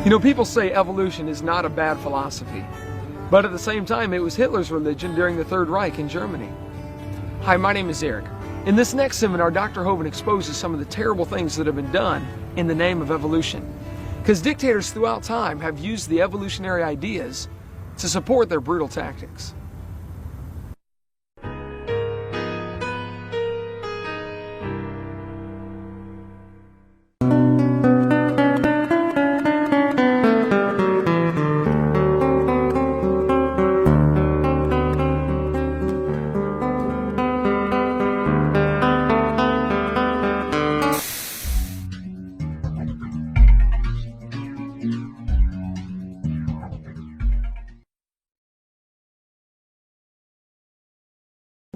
You know, people say evolution is not a bad philosophy, but at the same time, it was Hitler's religion during the Third Reich in Germany. Hi, my name is Eric. In this next seminar, Dr. Hovind exposes some of the terrible things that have been done in the name of evolution. Because dictators throughout time have used the evolutionary ideas to support their brutal tactics.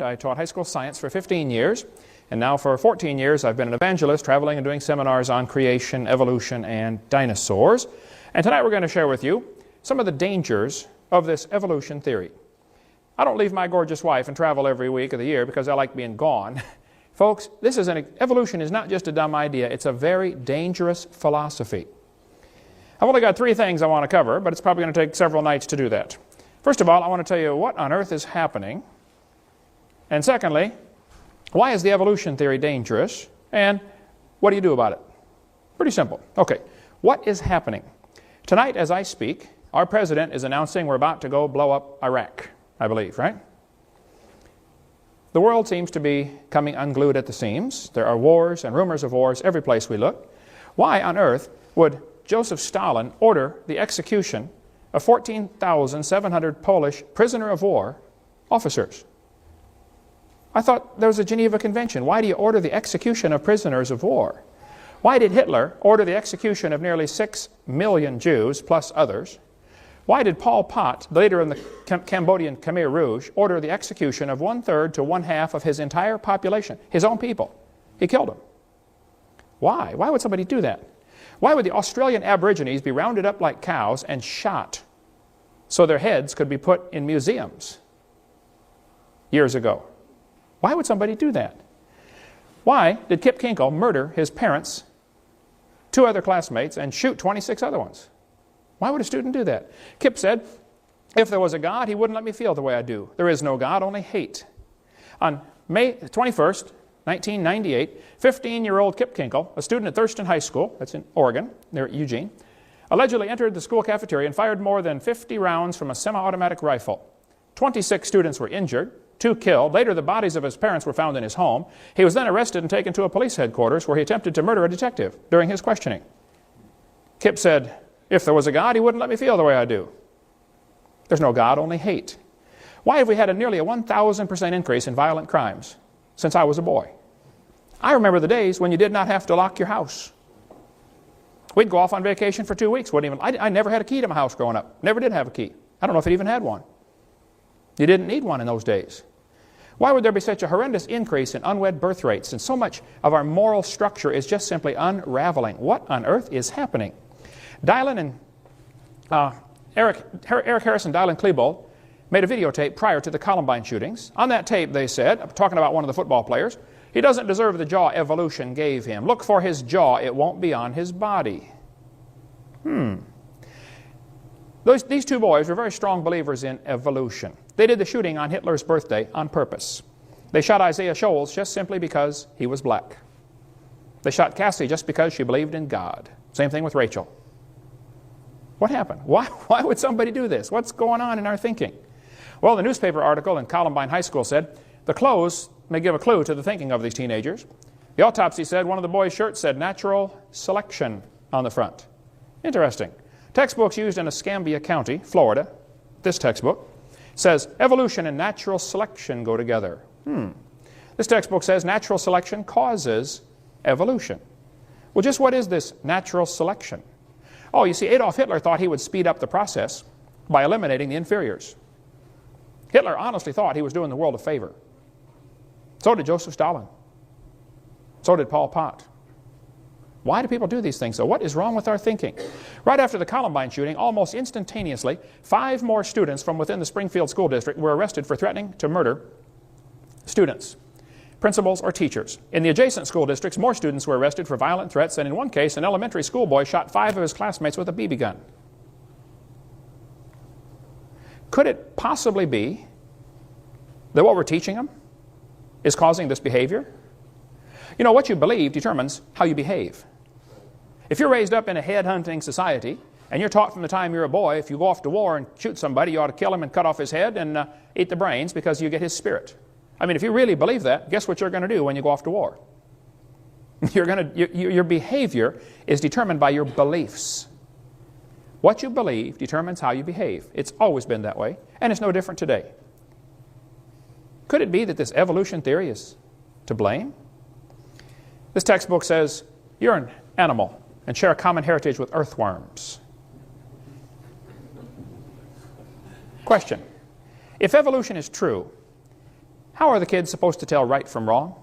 I taught high school science for 15 years, and now for 14 years I've been an evangelist traveling and doing seminars on creation, evolution, and dinosaurs. And tonight we're going to share with you some of the dangers of this evolution theory. I don't leave my gorgeous wife and travel every week of the year because I like being gone. Folks, evolution is not just a dumb idea, it's a very dangerous philosophy. I've only got 3 things I want to cover, but it's probably going to take several nights to do that. First of all, I want to tell you what on earth is happening. And secondly, why is the evolution theory dangerous? And what do you do about it? Pretty simple. Okay, what is happening? Tonight as I speak, our president is announcing we're about to go blow up Iraq, I believe, right? The world seems to be coming unglued at the seams. There are wars and rumors of wars every place we look. Why on earth would Joseph Stalin order the execution of 14,700 Polish prisoner of war officers? I thought there was a Geneva Convention. Why do you order the execution of prisoners of war? Why did Hitler order the execution of nearly 6 million Jews, plus others? Why did Pol Pot, the leader of the Cambodian Khmer Rouge, order the execution of 1/3 to 1/2 of his entire population, his own people? He killed them. Why? Why would somebody do that? Why would the Australian Aborigines be rounded up like cows and shot so their heads could be put in museums years ago? Why would somebody do that? Why did Kip Kinkle murder his parents, 2 other classmates, and shoot 26 other ones? Why would a student do that? Kip said, if there was a God, he wouldn't let me feel the way I do. There is no God, only hate. On May 21st, 1998, 15-year-old Kip Kinkle, a student at Thurston High School, that's in Oregon, near Eugene, allegedly entered the school cafeteria and fired more than 50 rounds from a semi-automatic rifle. 26 students were injured, 2 killed. Later, the bodies of his parents were found in his home. He was then arrested and taken to a police headquarters where he attempted to murder a detective during his questioning. Kip said, if there was a God, he wouldn't let me feel the way I do. There's no God, only hate. Why have we had nearly a 1,000% increase in violent crimes since I was a boy? I remember the days when you did not have to lock your house. We'd go off on vacation for 2 weeks. I never had a key to my house growing up. Never did have a key. I don't know if it even had one. You didn't need one in those days. Why would there be such a horrendous increase in unwed birth rates? And so much of our moral structure is just simply unraveling. What on earth is happening? Eric Harris and Dylan Klebold made a videotape prior to the Columbine shootings. On that tape, they said, talking about one of the football players, he doesn't deserve the jaw evolution gave him. Look for his jaw, it won't be on his body. These 2 boys were very strong believers in evolution. They did the shooting on Hitler's birthday on purpose. They shot Isaiah Shoals just simply because he was black. They shot Cassie just because she believed in God. Same thing with Rachel. What happened? Why would somebody do this? What's going on in our thinking? Well, the newspaper article in Columbine High School said, the clothes may give a clue to the thinking of these teenagers. The autopsy said one of the boys' shirts said natural selection on the front. Interesting. Textbooks used in Escambia County, Florida, this textbook, says evolution and natural selection go together. This textbook says natural selection causes evolution. Well, just what is this natural selection? Oh, you see, Adolf Hitler thought he would speed up the process by eliminating the inferiors. Hitler honestly thought he was doing the world a favor. So did Joseph Stalin. So did Pol Pot. Why do people do these things? So what is wrong with our thinking? Right after the Columbine shooting, almost instantaneously, 5 more students from within the Springfield School District were arrested for threatening to murder students. principals, or teachers. In the adjacent school districts, more students were arrested for violent threats, and in one case, an elementary schoolboy shot 5 of his classmates with a BB gun. Could it possibly be that what we're teaching them is causing this behavior? You know, what you believe determines how you behave. If you're raised up in a head-hunting society, and you're taught from the time you're a boy, if you go off to war and shoot somebody, you ought to kill him and cut off his head and eat the brains because you get his spirit. I mean, if you really believe that, guess what you're going to do when you go off to war? Your behavior is determined by your beliefs. What you believe determines how you behave. It's always been that way, and it's no different today. Could it be that this evolution theory is to blame? This textbook says you're an animal and share a common heritage with earthworms. Question: if evolution is true, how are the kids supposed to tell right from wrong?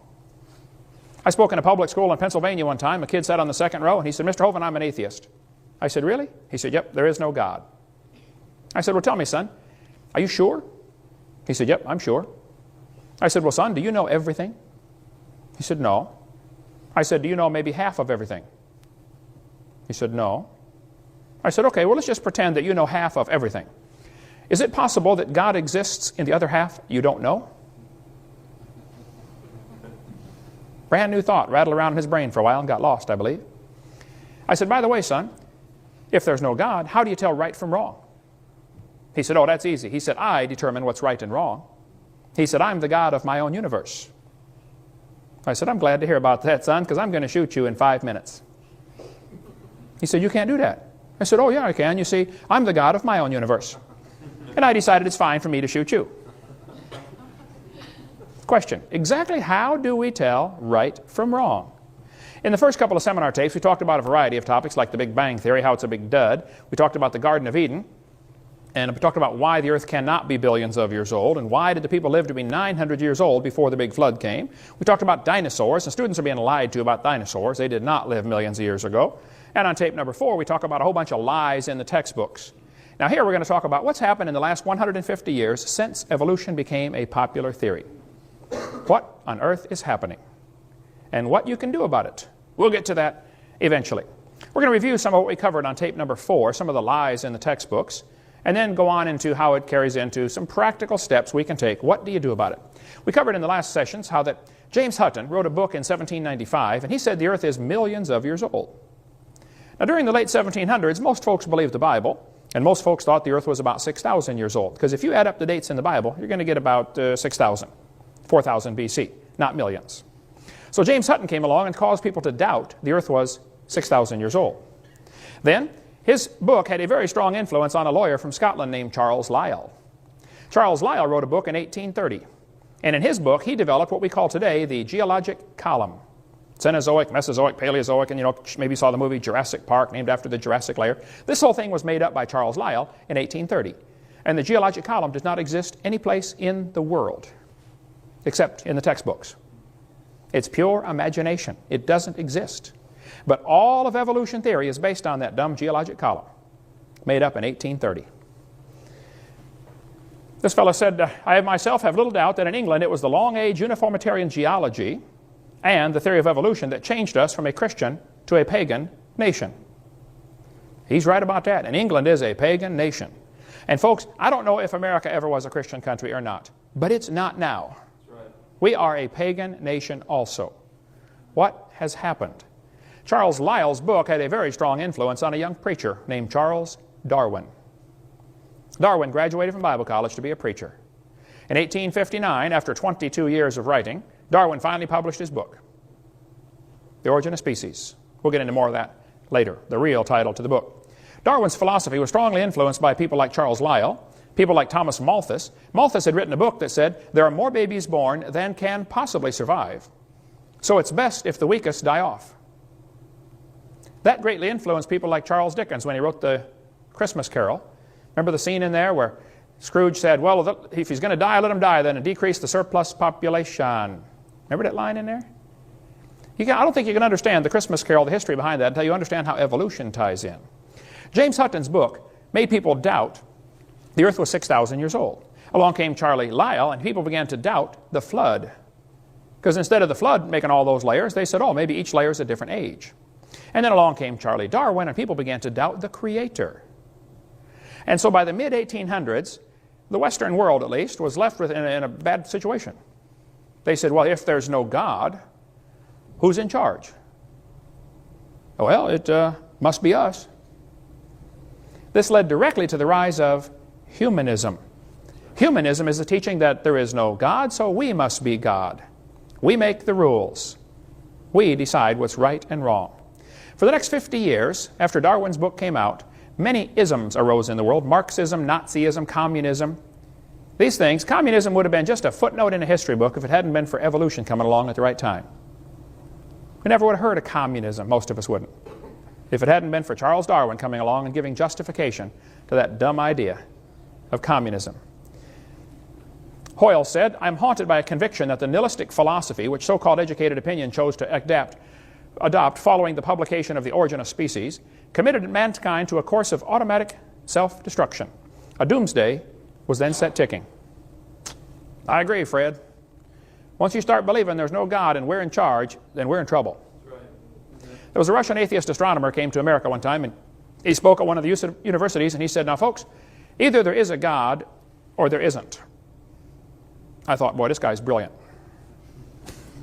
I spoke in a public school in Pennsylvania one time. A kid sat on the second row and he said, "Mr. Hovind, I'm an atheist." I said, "Really?" He said, "Yep, there is no God." I said, "Well, tell me, son, are you sure?" He said, "Yep, I'm sure." I said, "Well, son, do you know everything?" He said, "No." I said, "Do you know maybe half of everything?" He said, "No." I said, "Okay, well, let's just pretend that you know half of everything. Is it possible that God exists in the other half you don't know?" Brand new thought rattled around in his brain for a while and got lost, I believe. I said, "By the way, son, if there's no God, how do you tell right from wrong?" He said, "Oh, that's easy." He said, "I determine what's right and wrong." He said, "I'm the God of my own universe." I said, "I'm glad to hear about that, son, because I'm going to shoot you in 5 minutes." He said, "You can't do that." I said, "Oh, yeah, I can. You see, I'm the God of my own universe. And I decided it's fine for me to shoot you." Question: exactly how do we tell right from wrong? In the first couple of seminar tapes, we talked about a variety of topics like the Big Bang Theory, how it's a big dud. We talked about the Garden of Eden. And we talked about why the earth cannot be billions of years old, and why did the people live to be 900 years old before the big flood came. We talked about dinosaurs, and students are being lied to about dinosaurs. They did not live millions of years ago. And on tape number 4, we talk about a whole bunch of lies in the textbooks. Now here we're going to talk about what's happened in the last 150 years since evolution became a popular theory. What on earth is happening? And what you can do about it. We'll get to that eventually. We're going to review some of what we covered on tape number 4, some of the lies in the textbooks, and then go on into how it carries into some practical steps we can take. What do you do about it? We covered in the last sessions how that James Hutton wrote a book in 1795, and he said the earth is millions of years old. Now during the late 1700s, most folks believed the Bible, and most folks thought the earth was about 6,000 years old, because if you add up the dates in the Bible, you're going to get about 6,000, 4,000 BC, not millions. So James Hutton came along and caused people to doubt the earth was 6,000 years old. Then his book had a very strong influence on a lawyer from Scotland named Charles Lyell. Charles Lyell wrote a book in 1830. And in his book, he developed what we call today the geologic column. Cenozoic, Mesozoic, Paleozoic, and maybe you saw the movie Jurassic Park, named after the Jurassic layer. This whole thing was made up by Charles Lyell in 1830. And the geologic column does not exist any place in the world, except in the textbooks. It's pure imagination. It doesn't exist. But all of evolution theory is based on that dumb geologic column, made up in 1830. This fellow said, I myself have little doubt that in England it was the long-age uniformitarian geology and the theory of evolution that changed us from a Christian to a pagan nation. He's right about that. And England is a pagan nation. And folks, I don't know if America ever was a Christian country or not, but it's not now. That's right. We are a pagan nation also. What has happened? Charles Lyell's book had a very strong influence on a young preacher named Charles Darwin. Darwin graduated from Bible college to be a preacher. In 1859, after 22 years of writing, Darwin finally published his book, The Origin of Species. We'll get into more of that later, the real title to the book. Darwin's philosophy was strongly influenced by people like Charles Lyell, people like Thomas Malthus. Malthus had written a book that said, there are more babies born than can possibly survive. So it's best if the weakest die off. That greatly influenced people like Charles Dickens when he wrote the Christmas Carol. Remember the scene in there where Scrooge said, well, if he's going to die, let him die then, and decrease the surplus population. Remember that line in there? I don't think you can understand the Christmas Carol, the history behind that, until you understand how evolution ties in. James Hutton's book made people doubt the earth was 6,000 years old. Along came Charlie Lyell, and people began to doubt the flood. Because instead of the flood making all those layers, they said, oh, maybe each layer is a different age. And then along came Charles Darwin, and people began to doubt the Creator. And so by the mid-1800s, the Western world, at least, was left in a bad situation. They said, well, if there's no God, who's in charge? Well, it must be us. This led directly to the rise of humanism. Humanism is the teaching that there is no God, so we must be God. We make the rules. We decide what's right and wrong. For the next 50 years, after Darwin's book came out, many isms arose in the world: Marxism, Nazism, communism. These things, communism would have been just a footnote in a history book if it hadn't been for evolution coming along at the right time. We never would have heard of communism, most of us wouldn't, if it hadn't been for Charles Darwin coming along and giving justification to that dumb idea of communism. Hoyle said, I'm haunted by a conviction that the nihilistic philosophy, which so-called educated opinion chose to adopt following the publication of The Origin of Species, committed mankind to a course of automatic self-destruction. A doomsday was then set ticking. I agree, Fred. Once you start believing there's no God and we're in charge, then we're in trouble. Right. There was a Russian atheist astronomer came to America one time, and he spoke at one of the universities, and he said, now folks, either there is a God or there isn't. I thought, boy, this guy's brilliant.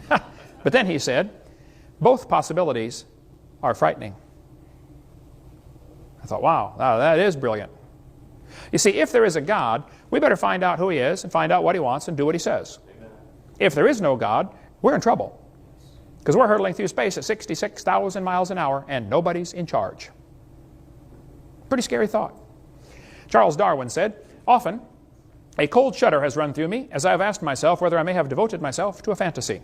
But then he said, both possibilities are frightening. I thought, wow, that is brilliant. You see, if there is a God, we better find out who He is and find out what He wants and do what He says. Amen. If there is no God, we're in trouble. Because we're hurtling through space at 66,000 miles an hour and nobody's in charge. Pretty scary thought. Charles Darwin said, often, a cold shudder has run through me as I have asked myself whether I may have devoted myself to a fantasy.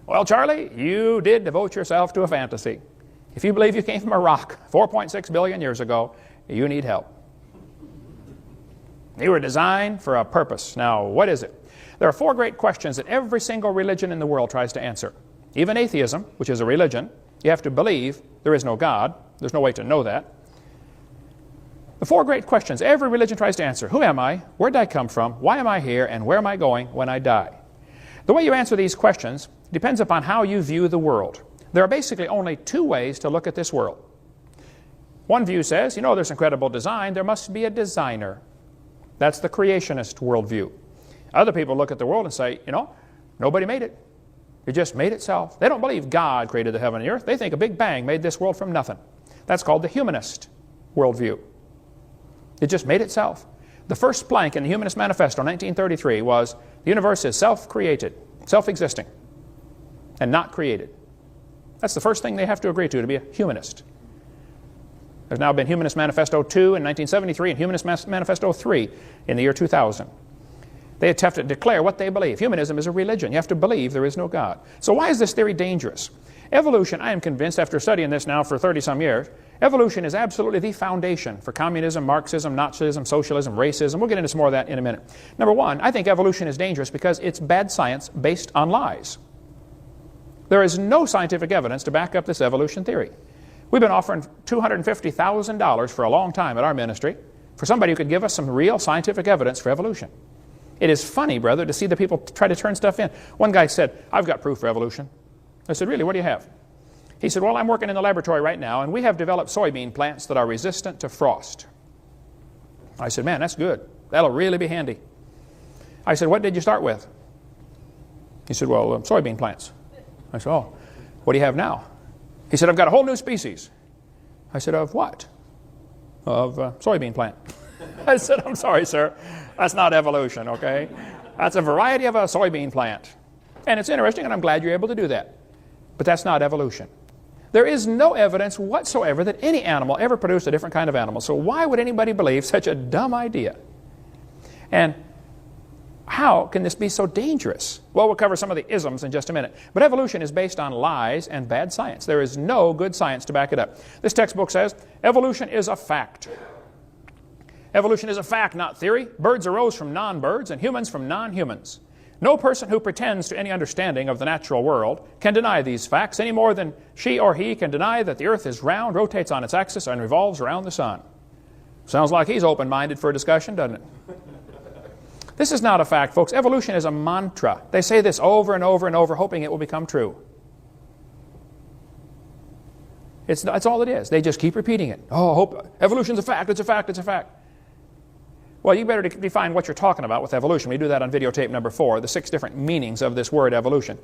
Well, Charlie, you did devote yourself to a fantasy. If you believe you came from a rock 4.6 billion years ago, you need help. You were designed for a purpose. Now, what is it? There are 4 great questions that every single religion in the world tries to answer. Even atheism, which is a religion, you have to believe there is no God. There's no way to know that. The 4 great questions every religion tries to answer: who am I? Where did I come from? Why am I here? And where am I going when I die? The way you answer these questions depends upon how you view the world. There are basically only 2 ways to look at this world. One view says, there's incredible design, there must be a designer. That's the creationist worldview. Other people look at the world and say, nobody made it. It just made itself. They don't believe God created the heaven and the earth. They think a big bang made this world from nothing. That's called the humanist worldview. It just made itself. The first plank in the Humanist Manifesto in 1933 was, the universe is self-created, self-existing, and not created. That's the first thing they have to agree to be a humanist. There's now been Humanist Manifesto 2 in 1973 and Humanist Manifesto 3 in the year 2000. They have to declare what they believe. Humanism is a religion. You have to believe there is no God. So why is this theory dangerous? Evolution, I am convinced after studying this now for 30-some years, evolution is absolutely the foundation for communism, Marxism, Nazism, socialism, racism. We'll get into some more of that in a minute. Number one, I think evolution is dangerous because it's bad science based on lies. There is no scientific evidence to back up this evolution theory. We've been offering $250,000 for a long time at our ministry for somebody who could give us some real scientific evidence for evolution. It is funny, brother, to see the people try to turn stuff in. One guy said, I've got proof for evolution. I said, really, what do you have? He said, well, I'm working in the laboratory right now, and we have developed soybean plants that are resistant to frost. I said, man, that's good. That'll really be handy. I said, what did you start with? He said, well, soybean plants. I said, oh, what do you have now? He said, I've got a whole new species. I said, of what? Of soybean plant. I said, I'm sorry, sir. That's not evolution, okay? That's a variety of a soybean plant. And it's interesting, and I'm glad you're able to do that. But that's not evolution. There is no evidence whatsoever that any animal ever produced a different kind of animal. So why would anybody believe such a dumb idea? And how can this be so dangerous? Well, we'll cover some of the isms in just a minute. But evolution is based on lies and bad science. There is no good science to back it up. This textbook says, evolution is a fact. Evolution is a fact, not theory. Birds arose from non-birds and humans from non-humans. No person who pretends to any understanding of the natural world can deny these facts any more than she or he can deny that the earth is round, rotates on its axis, and revolves around the sun. Sounds like he's open-minded for a discussion, doesn't it? This is not a fact, folks. Evolution is a mantra. They say this over and over and over, hoping it will become true. That's all it is. They just keep repeating it. Oh, evolution's a fact, it's a fact, it's a fact. Well, you better define what you're talking about with evolution. We do that on videotape number 4, the 6 different meanings of this word evolution.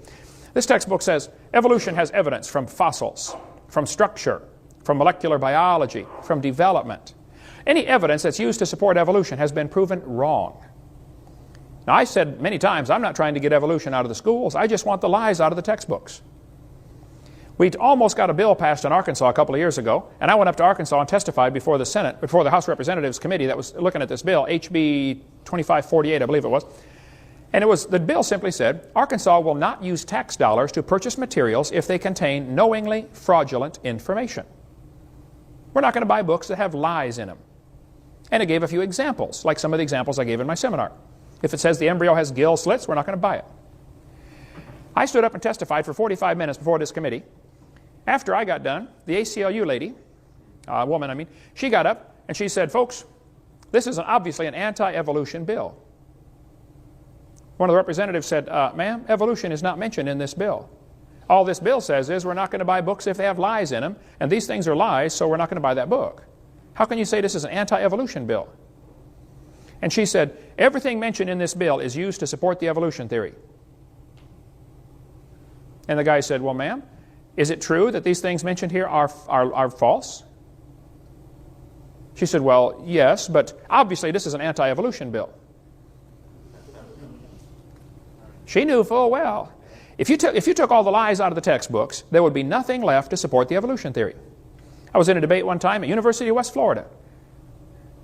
This textbook says evolution has evidence from fossils, from structure, from molecular biology, from development. Any evidence that's used to support evolution has been proven wrong. Now, I said many times, I'm not trying to get evolution out of the schools. I just want the lies out of the textbooks. We almost got a bill passed in Arkansas a couple of years ago, and I went up to Arkansas and testified before the Senate, before the House Representatives Committee that was looking at this bill, HB 2548, I believe it was. And the bill simply said, Arkansas will not use tax dollars to purchase materials if they contain knowingly fraudulent information. We're not going to buy books that have lies in them. And it gave a few examples, like some of the examples I gave in my seminar. If it says the embryo has gill slits, we're not going to buy it. I stood up and testified for 45 minutes before this committee. After I got done, the ACLU lady, woman I mean, she got up and she said, folks, this is obviously an anti-evolution bill. One of the representatives said, ma'am, evolution is not mentioned in this bill. All this bill says is we're not going to buy books if they have lies in them, and these things are lies, so we're not going to buy that book. How can you say this is an anti-evolution bill? And she said, everything mentioned in this bill is used to support the evolution theory. And the guy said, well, ma'am, is it true that these things mentioned here are false? She said, well, yes, but obviously this is an anti-evolution bill. She knew full well. If you took all the lies out of the textbooks, there would be nothing left to support the evolution theory. I was in a debate one time at University of West Florida,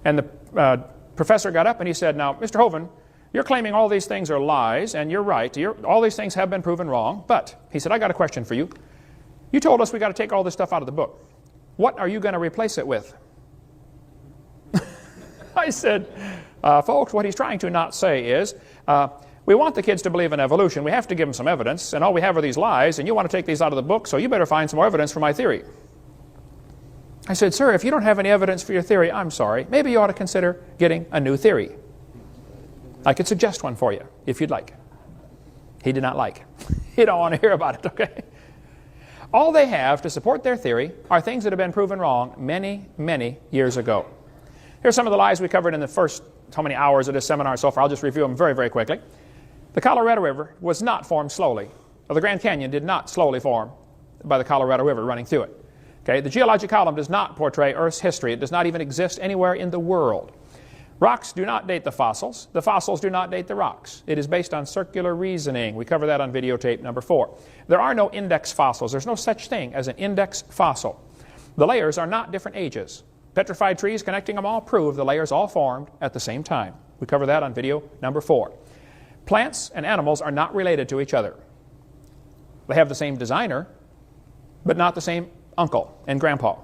and the professor got up and he said, now, Mr. Hovind, you're claiming all these things are lies, and you're right. All these things have been proven wrong, but, he said, I got a question for you. You told us we got to take all this stuff out of the book. What are you going to replace it with? I said, folks, what he's trying to not say is, we want the kids to believe in evolution. We have to give them some evidence, and all we have are these lies, and you want to take these out of the book, so you better find some more evidence for my theory. I said, sir, if you don't have any evidence for your theory, I'm sorry. Maybe you ought to consider getting a new theory. I could suggest one for you, if you'd like. He did not like. He don't want to hear about it, okay? All they have to support their theory are things that have been proven wrong many, many years ago. Here's some of the lies we covered in the first how many hours of this seminar so far. I'll just review them very, very quickly. The Colorado River was not formed slowly. Or the Grand Canyon did not slowly form by the Colorado River running through it. Okay? The geologic column does not portray Earth's history. It does not even exist anywhere in the world. Rocks do not date the fossils. The fossils do not date the rocks. It is based on circular reasoning. We cover that on videotape number 4. There are no index fossils. There's no such thing as an index fossil. The layers are not different ages. Petrified trees connecting them all prove the layers all formed at the same time. We cover that on video number 4. Plants and animals are not related to each other. They have the same designer, but not the same uncle and grandpa.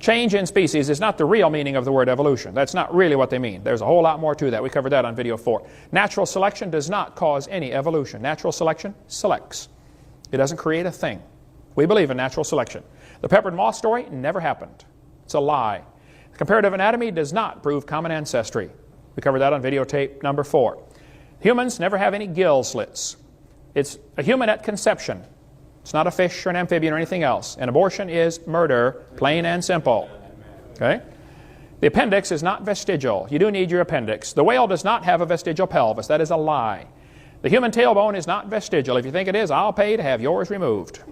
Change in species is not the real meaning of the word evolution. That's not really what they mean. There's a whole lot more to that. We covered that on video 4. Natural selection does not cause any evolution. Natural selection selects. It doesn't create a thing. We believe in natural selection. The peppered moth story never happened. It's a lie. Comparative anatomy does not prove common ancestry. We covered that on videotape number 4. Humans never have any gill slits. It's a human at conception. It's not a fish or an amphibian or anything else. An abortion is murder, plain and simple. Okay? The appendix is not vestigial. You do need your appendix. The whale does not have a vestigial pelvis. That is a lie. The human tailbone is not vestigial. If you think it is, I'll pay to have yours removed.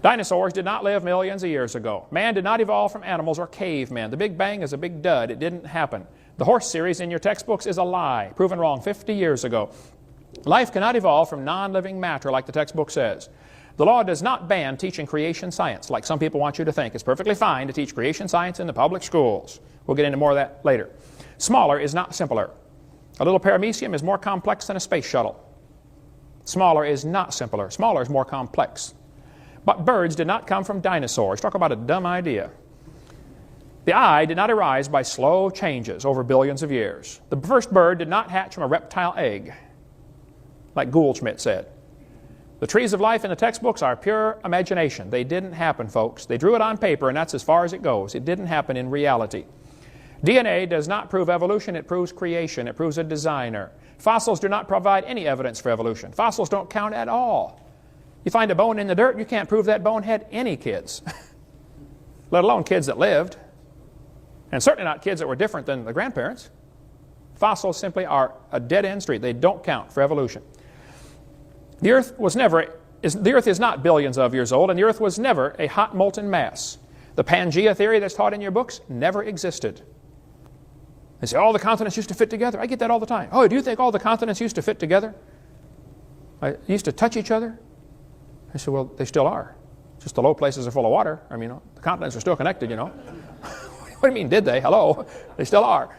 Dinosaurs did not live millions of years ago. Man did not evolve from animals or cavemen. The Big Bang is a big dud. It didn't happen. The horse series in your textbooks is a lie, proven wrong 50 years ago. Life cannot evolve from non-living matter like the textbook says. The law does not ban teaching creation science like some people want you to think. It's perfectly fine to teach creation science in the public schools. We'll get into more of that later. Smaller is not simpler. A little paramecium is more complex than a space shuttle. Smaller is not simpler. Smaller is more complex. But birds did not come from dinosaurs. Talk about a dumb idea. The eye did not arise by slow changes over billions of years. The first bird did not hatch from a reptile egg, like Goldschmidt said. The trees of life in the textbooks are pure imagination. They didn't happen, folks. They drew it on paper, and that's as far as it goes. It didn't happen in reality. DNA does not prove evolution, it proves creation, it proves a designer. Fossils do not provide any evidence for evolution. Fossils don't count at all. You find a bone in the dirt, you can't prove that bone had any kids, let alone kids that lived, and certainly not kids that were different than the grandparents. Fossils simply are a dead-end street. They don't count for evolution. The Earth is not billions of years old, and the Earth was never a hot molten mass. The Pangea theory that's taught in your books never existed. They say, all the continents used to fit together. I get that all the time. Oh, do you think all the continents used to fit together? Used to touch each other? I said, well, they still are. Just the low places are full of water. I mean, the continents are still connected, you know. What do you mean, did they? Hello? They still are.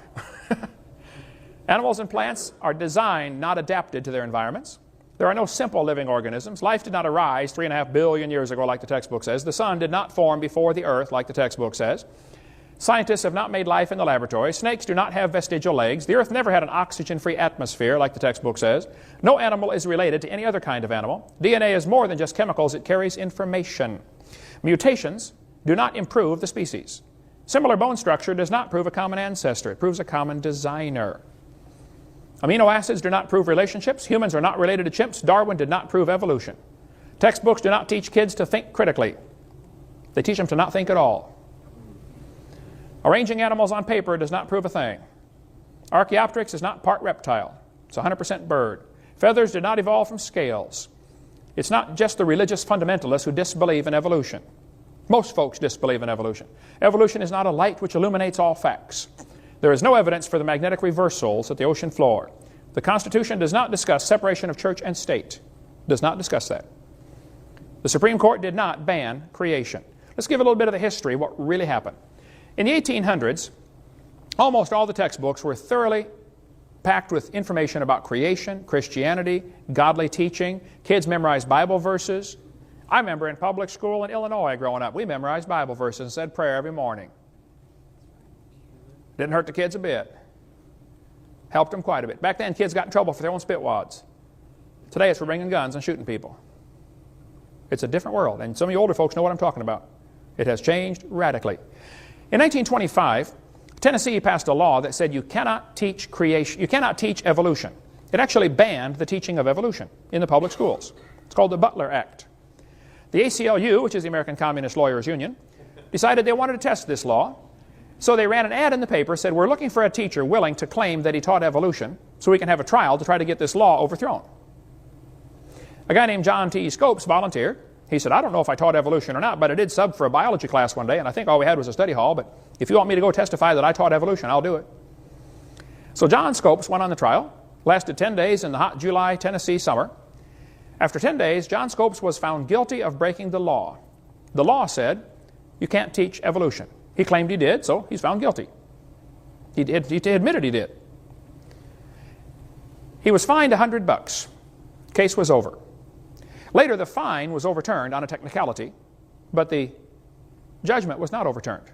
Animals and plants are designed, not adapted to their environments. There are no simple living organisms. Life did not arise 3.5 billion years ago like the textbook says. The sun did not form before the earth like the textbook says. Scientists have not made life in the laboratory. Snakes do not have vestigial legs. The earth never had an oxygen-free atmosphere like the textbook says. No animal is related to any other kind of animal. DNA is more than just chemicals. It carries information. Mutations do not improve the species. Similar bone structure does not prove a common ancestor. It proves a common designer. Amino acids do not prove relationships. Humans are not related to chimps. Darwin did not prove evolution. Textbooks do not teach kids to think critically. They teach them to not think at all. Arranging animals on paper does not prove a thing. Archaeopteryx is not part reptile. It's 100% bird. Feathers did not evolve from scales. It's not just the religious fundamentalists who disbelieve in evolution. Most folks disbelieve in evolution. Evolution is not a light which illuminates all facts. There is no evidence for the magnetic reversals at the ocean floor. The Constitution does not discuss separation of church and state. Does not discuss that. The Supreme Court did not ban creation. Let's give a little bit of the history of what really happened. In the 1800s, almost all the textbooks were thoroughly packed with information about creation, Christianity, godly teaching. Kids memorized Bible verses. I remember in public school in Illinois growing up, we memorized Bible verses and said prayer every morning. Didn't hurt the kids a bit. Helped them quite a bit. Back then, kids got in trouble for their own spit wads. Today, it's for bringing guns and shooting people. It's a different world, and some of you older folks know what I'm talking about. It has changed radically. In 1925, Tennessee passed a law that said you cannot teach creation, you cannot teach evolution. It actually banned the teaching of evolution in the public schools. It's called the Butler Act. The ACLU, which is the American Communist Lawyers Union, decided they wanted to test this law. So they ran an ad in the paper, said, we're looking for a teacher willing to claim that he taught evolution so we can have a trial to try to get this law overthrown. A guy named John T. Scopes volunteered. He said, I don't know if I taught evolution or not, but I did sub for a biology class one day, and I think all we had was a study hall, but if you want me to go testify that I taught evolution, I'll do it. So John Scopes went on the trial, lasted 10 days in the hot July, Tennessee summer. After 10 days, John Scopes was found guilty of breaking the law. The law said, you can't teach evolution. He claimed he did, so he's found guilty. He admitted he did. He was fined $100. Case was over. Later, the fine was overturned on a technicality, but the judgment was not overturned.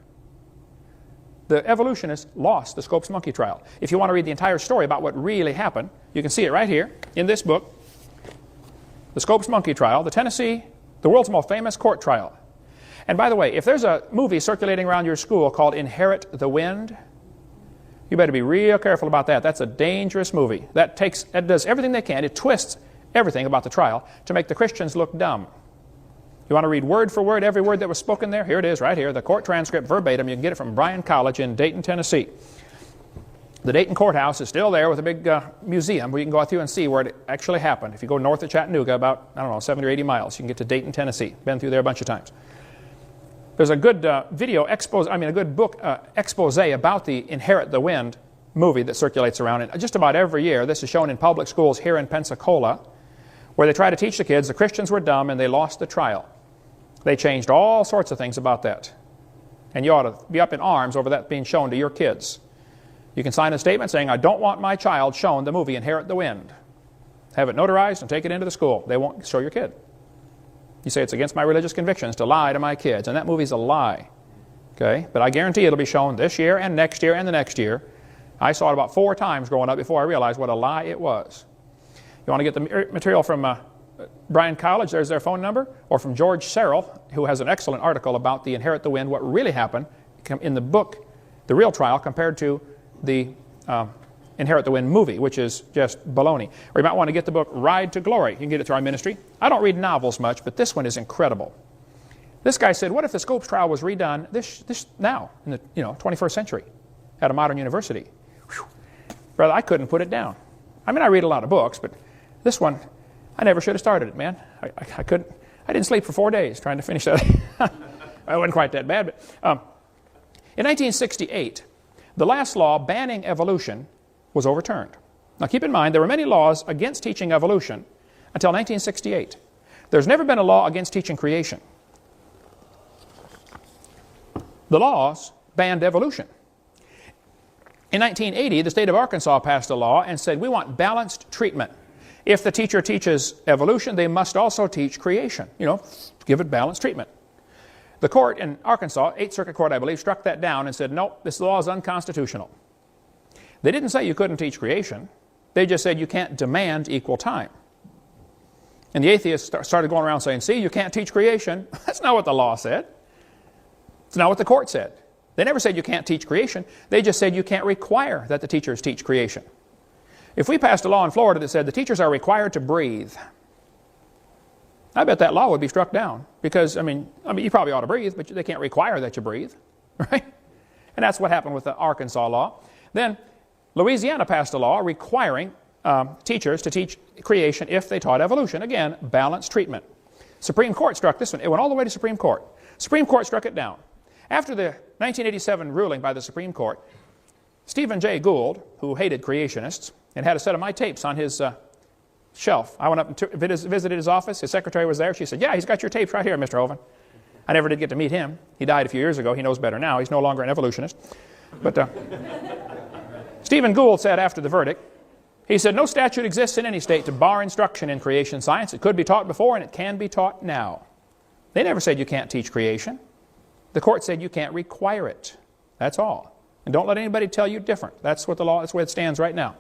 The evolutionists lost the Scopes monkey trial. If you want to read the entire story about what really happened, you can see it right here in this book, The Scopes monkey trial, the world's most famous court trial. And by the way, if there's a movie circulating around your school called Inherit the Wind, you better be real careful about that. That's a dangerous movie. That does everything they can. It twists everything about the trial to make the Christians look dumb. You want to read word for word every word that was spoken there? Here it is right here, the court transcript verbatim. You can get it from Bryan College in Dayton, Tennessee. The Dayton courthouse is still there with a big museum where you can go out through and see where it actually happened. If you go north of Chattanooga about, 70 or 80 miles, you can get to Dayton, Tennessee. Been through there a bunch of times. There's a good a good book expose about the Inherit the Wind movie that circulates around. And just about every year, this is shown in public schools here in Pensacola, where they try to teach the kids the Christians were dumb and they lost the trial. They changed all sorts of things about that. And you ought to be up in arms over that being shown to your kids. You can sign a statement saying, I don't want my child shown the movie Inherit the Wind. Have it notarized and take it into the school. They won't show your kid. You say it's against my religious convictions to lie to my kids, and that movie's a lie. Okay? But I guarantee it'll be shown this year and next year and the next year. I saw it about 4 times growing up before I realized what a lie it was. You want to get the material from Bryan College, there's their phone number, or from George Serrell, who has an excellent article about the Inherit the Wind, what really happened in the book the real trial compared to the Inherit the Wind movie, which is just baloney. Or you might want to get the book Ride to Glory. You can get it through our ministry. I don't read novels much, but this one is incredible. This guy said, what if the Scopes trial was redone this now, in the 21st century, at a modern university? Whew. Brother, I couldn't put it down. I mean, I read a lot of books, but this one, I never should have started it, man. I couldn't. I didn't sleep for 4 days trying to finish that. I wasn't quite that bad, but in 1968, the last law banning evolution was overturned. Now keep in mind, there were many laws against teaching evolution until 1968. There's never been a law against teaching creation. The laws banned evolution. In 1980, the state of Arkansas passed a law and said, we want balanced treatment. If the teacher teaches evolution, they must also teach creation. Give it balanced treatment. The court in Arkansas, 8th Circuit Court, I believe, struck that down and said, no, this law is unconstitutional. They didn't say you couldn't teach creation. They just said you can't demand equal time. And the atheists started going around saying, see, you can't teach creation. That's not what the law said. It's not what the court said. They never said you can't teach creation. They just said you can't require that the teachers teach creation. If we passed a law in Florida that said the teachers are required to breathe, I bet that law would be struck down. Because, I mean, you probably ought to breathe, but they can't require that you breathe. Right? And that's what happened with the Arkansas law. Then Louisiana passed a law requiring teachers to teach creation if they taught evolution. Again, balanced treatment. Supreme Court struck this one. It went all the way to Supreme Court. Supreme Court struck it down. After the 1987 ruling by the Supreme Court, Stephen Jay Gould, who hated creationists and had a set of my tapes on his shelf. I went up and visited his office. His secretary was there. She said, yeah, he's got your tapes right here, Mr. Hovind. I never did get to meet him. He died a few years ago. He knows better now. He's no longer an evolutionist. But Stephen Gould said after the verdict, he said, no statute exists in any state to bar instruction in creation science. It could be taught before and it can be taught now. They never said you can't teach creation. The court said you can't require it. That's all. And don't let anybody tell you different. That's what the law, that's where it stands right now.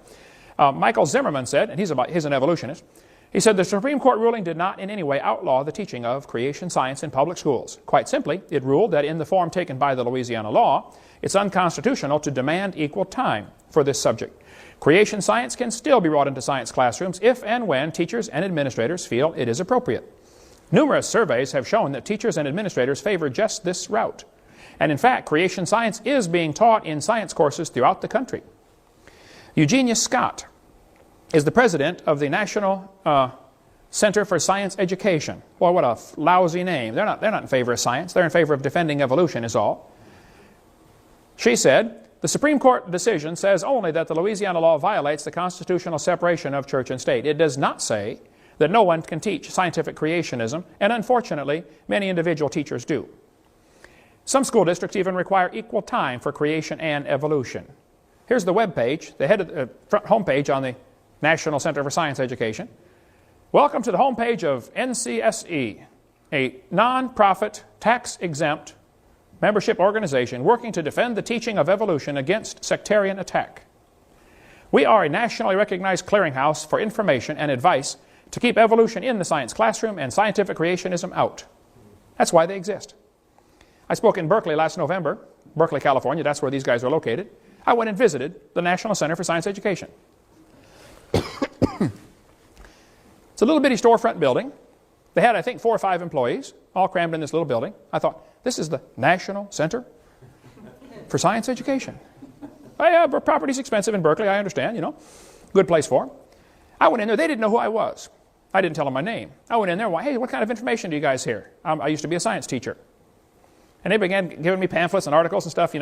Michael Zimmerman said, and he's an evolutionist, he said the Supreme Court ruling did not in any way outlaw the teaching of creation science in public schools. Quite simply, it ruled that in the form taken by the Louisiana law, it's unconstitutional to demand equal time for this subject. Creation science can still be brought into science classrooms if and when teachers and administrators feel it is appropriate. Numerous surveys have shown that teachers and administrators favor just this route. And in fact, creation science is being taught in science courses throughout the country. Eugenia Scott is the president of the National Center for Science Education. Well, what a lousy name. They're not in favor of science. They're in favor of defending evolution is all. She said, the Supreme Court decision says only that the Louisiana law violates the constitutional separation of church and state. It does not say that no one can teach scientific creationism, and unfortunately, many individual teachers do. Some school districts even require equal time for creation and evolution. Here's the web page, the head of the front home page on the National Center for Science Education. Welcome to the home page of NCSE, a non-profit, tax-exempt membership organization working to defend the teaching of evolution against sectarian attack. We are a nationally recognized clearinghouse for information and advice to keep evolution in the science classroom and scientific creationism out. That's why they exist. I spoke in Berkeley last November, Berkeley, California. That's where these guys are located. I went and visited the National Center for Science Education. It's a little bitty storefront building. They had, I think, 4 or 5 employees, all crammed in this little building. I thought, this is the National Center for Science Education. Oh, yeah, but property's expensive in Berkeley, I understand, Good place for them. I went in there. They didn't know who I was. I didn't tell them my name. I went in there, hey, what kind of information do you guys hear? I used to be a science teacher. And they began giving me pamphlets and articles and stuff,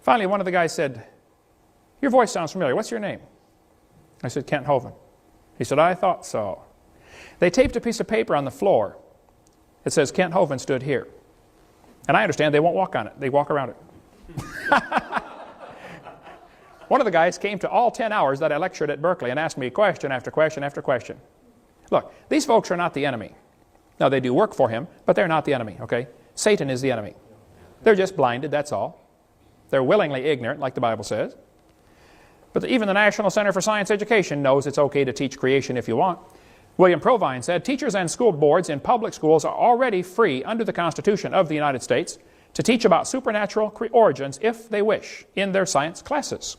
Finally, one of the guys said, your voice sounds familiar. What's your name? I said, Kent Hovind. He said, I thought so. They taped a piece of paper on the floor. It says, Kent Hovind stood here. And I understand they won't walk on it. They walk around it. One of the guys came to all 10 hours that I lectured at Berkeley and asked me question after question after question. Look, these folks are not the enemy. Now, they do work for him, but they're not the enemy, okay? Satan is the enemy. They're just blinded, that's all. They're willingly ignorant, like the Bible says. But even the National Center for Science Education knows it's okay to teach creation if you want. William Provine said, teachers and school boards in public schools are already free under the Constitution of the United States to teach about supernatural origins if they wish in their science classes.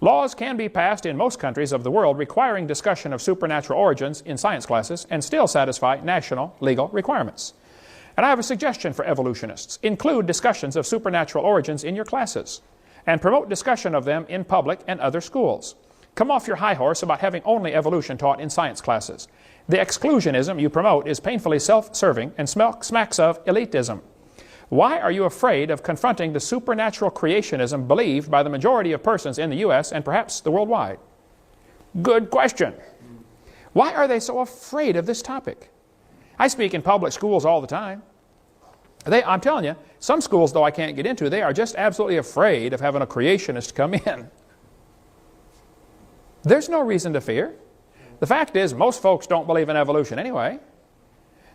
Laws can be passed in most countries of the world requiring discussion of supernatural origins in science classes and still satisfy national legal requirements. And I have a suggestion for evolutionists. Include discussions of supernatural origins in your classes and promote discussion of them in public and other schools. Come off your high horse about having only evolution taught in science classes. The exclusionism you promote is painfully self-serving and smacks of elitism. Why are you afraid of confronting the supernatural creationism believed by the majority of persons in the U.S. and perhaps the worldwide? Good question. Why are they so afraid of this topic? I speak in public schools all the time. I'm telling you, some schools, though I can't get into, they are just absolutely afraid of having a creationist come in. There's no reason to fear. The fact is, most folks don't believe in evolution anyway.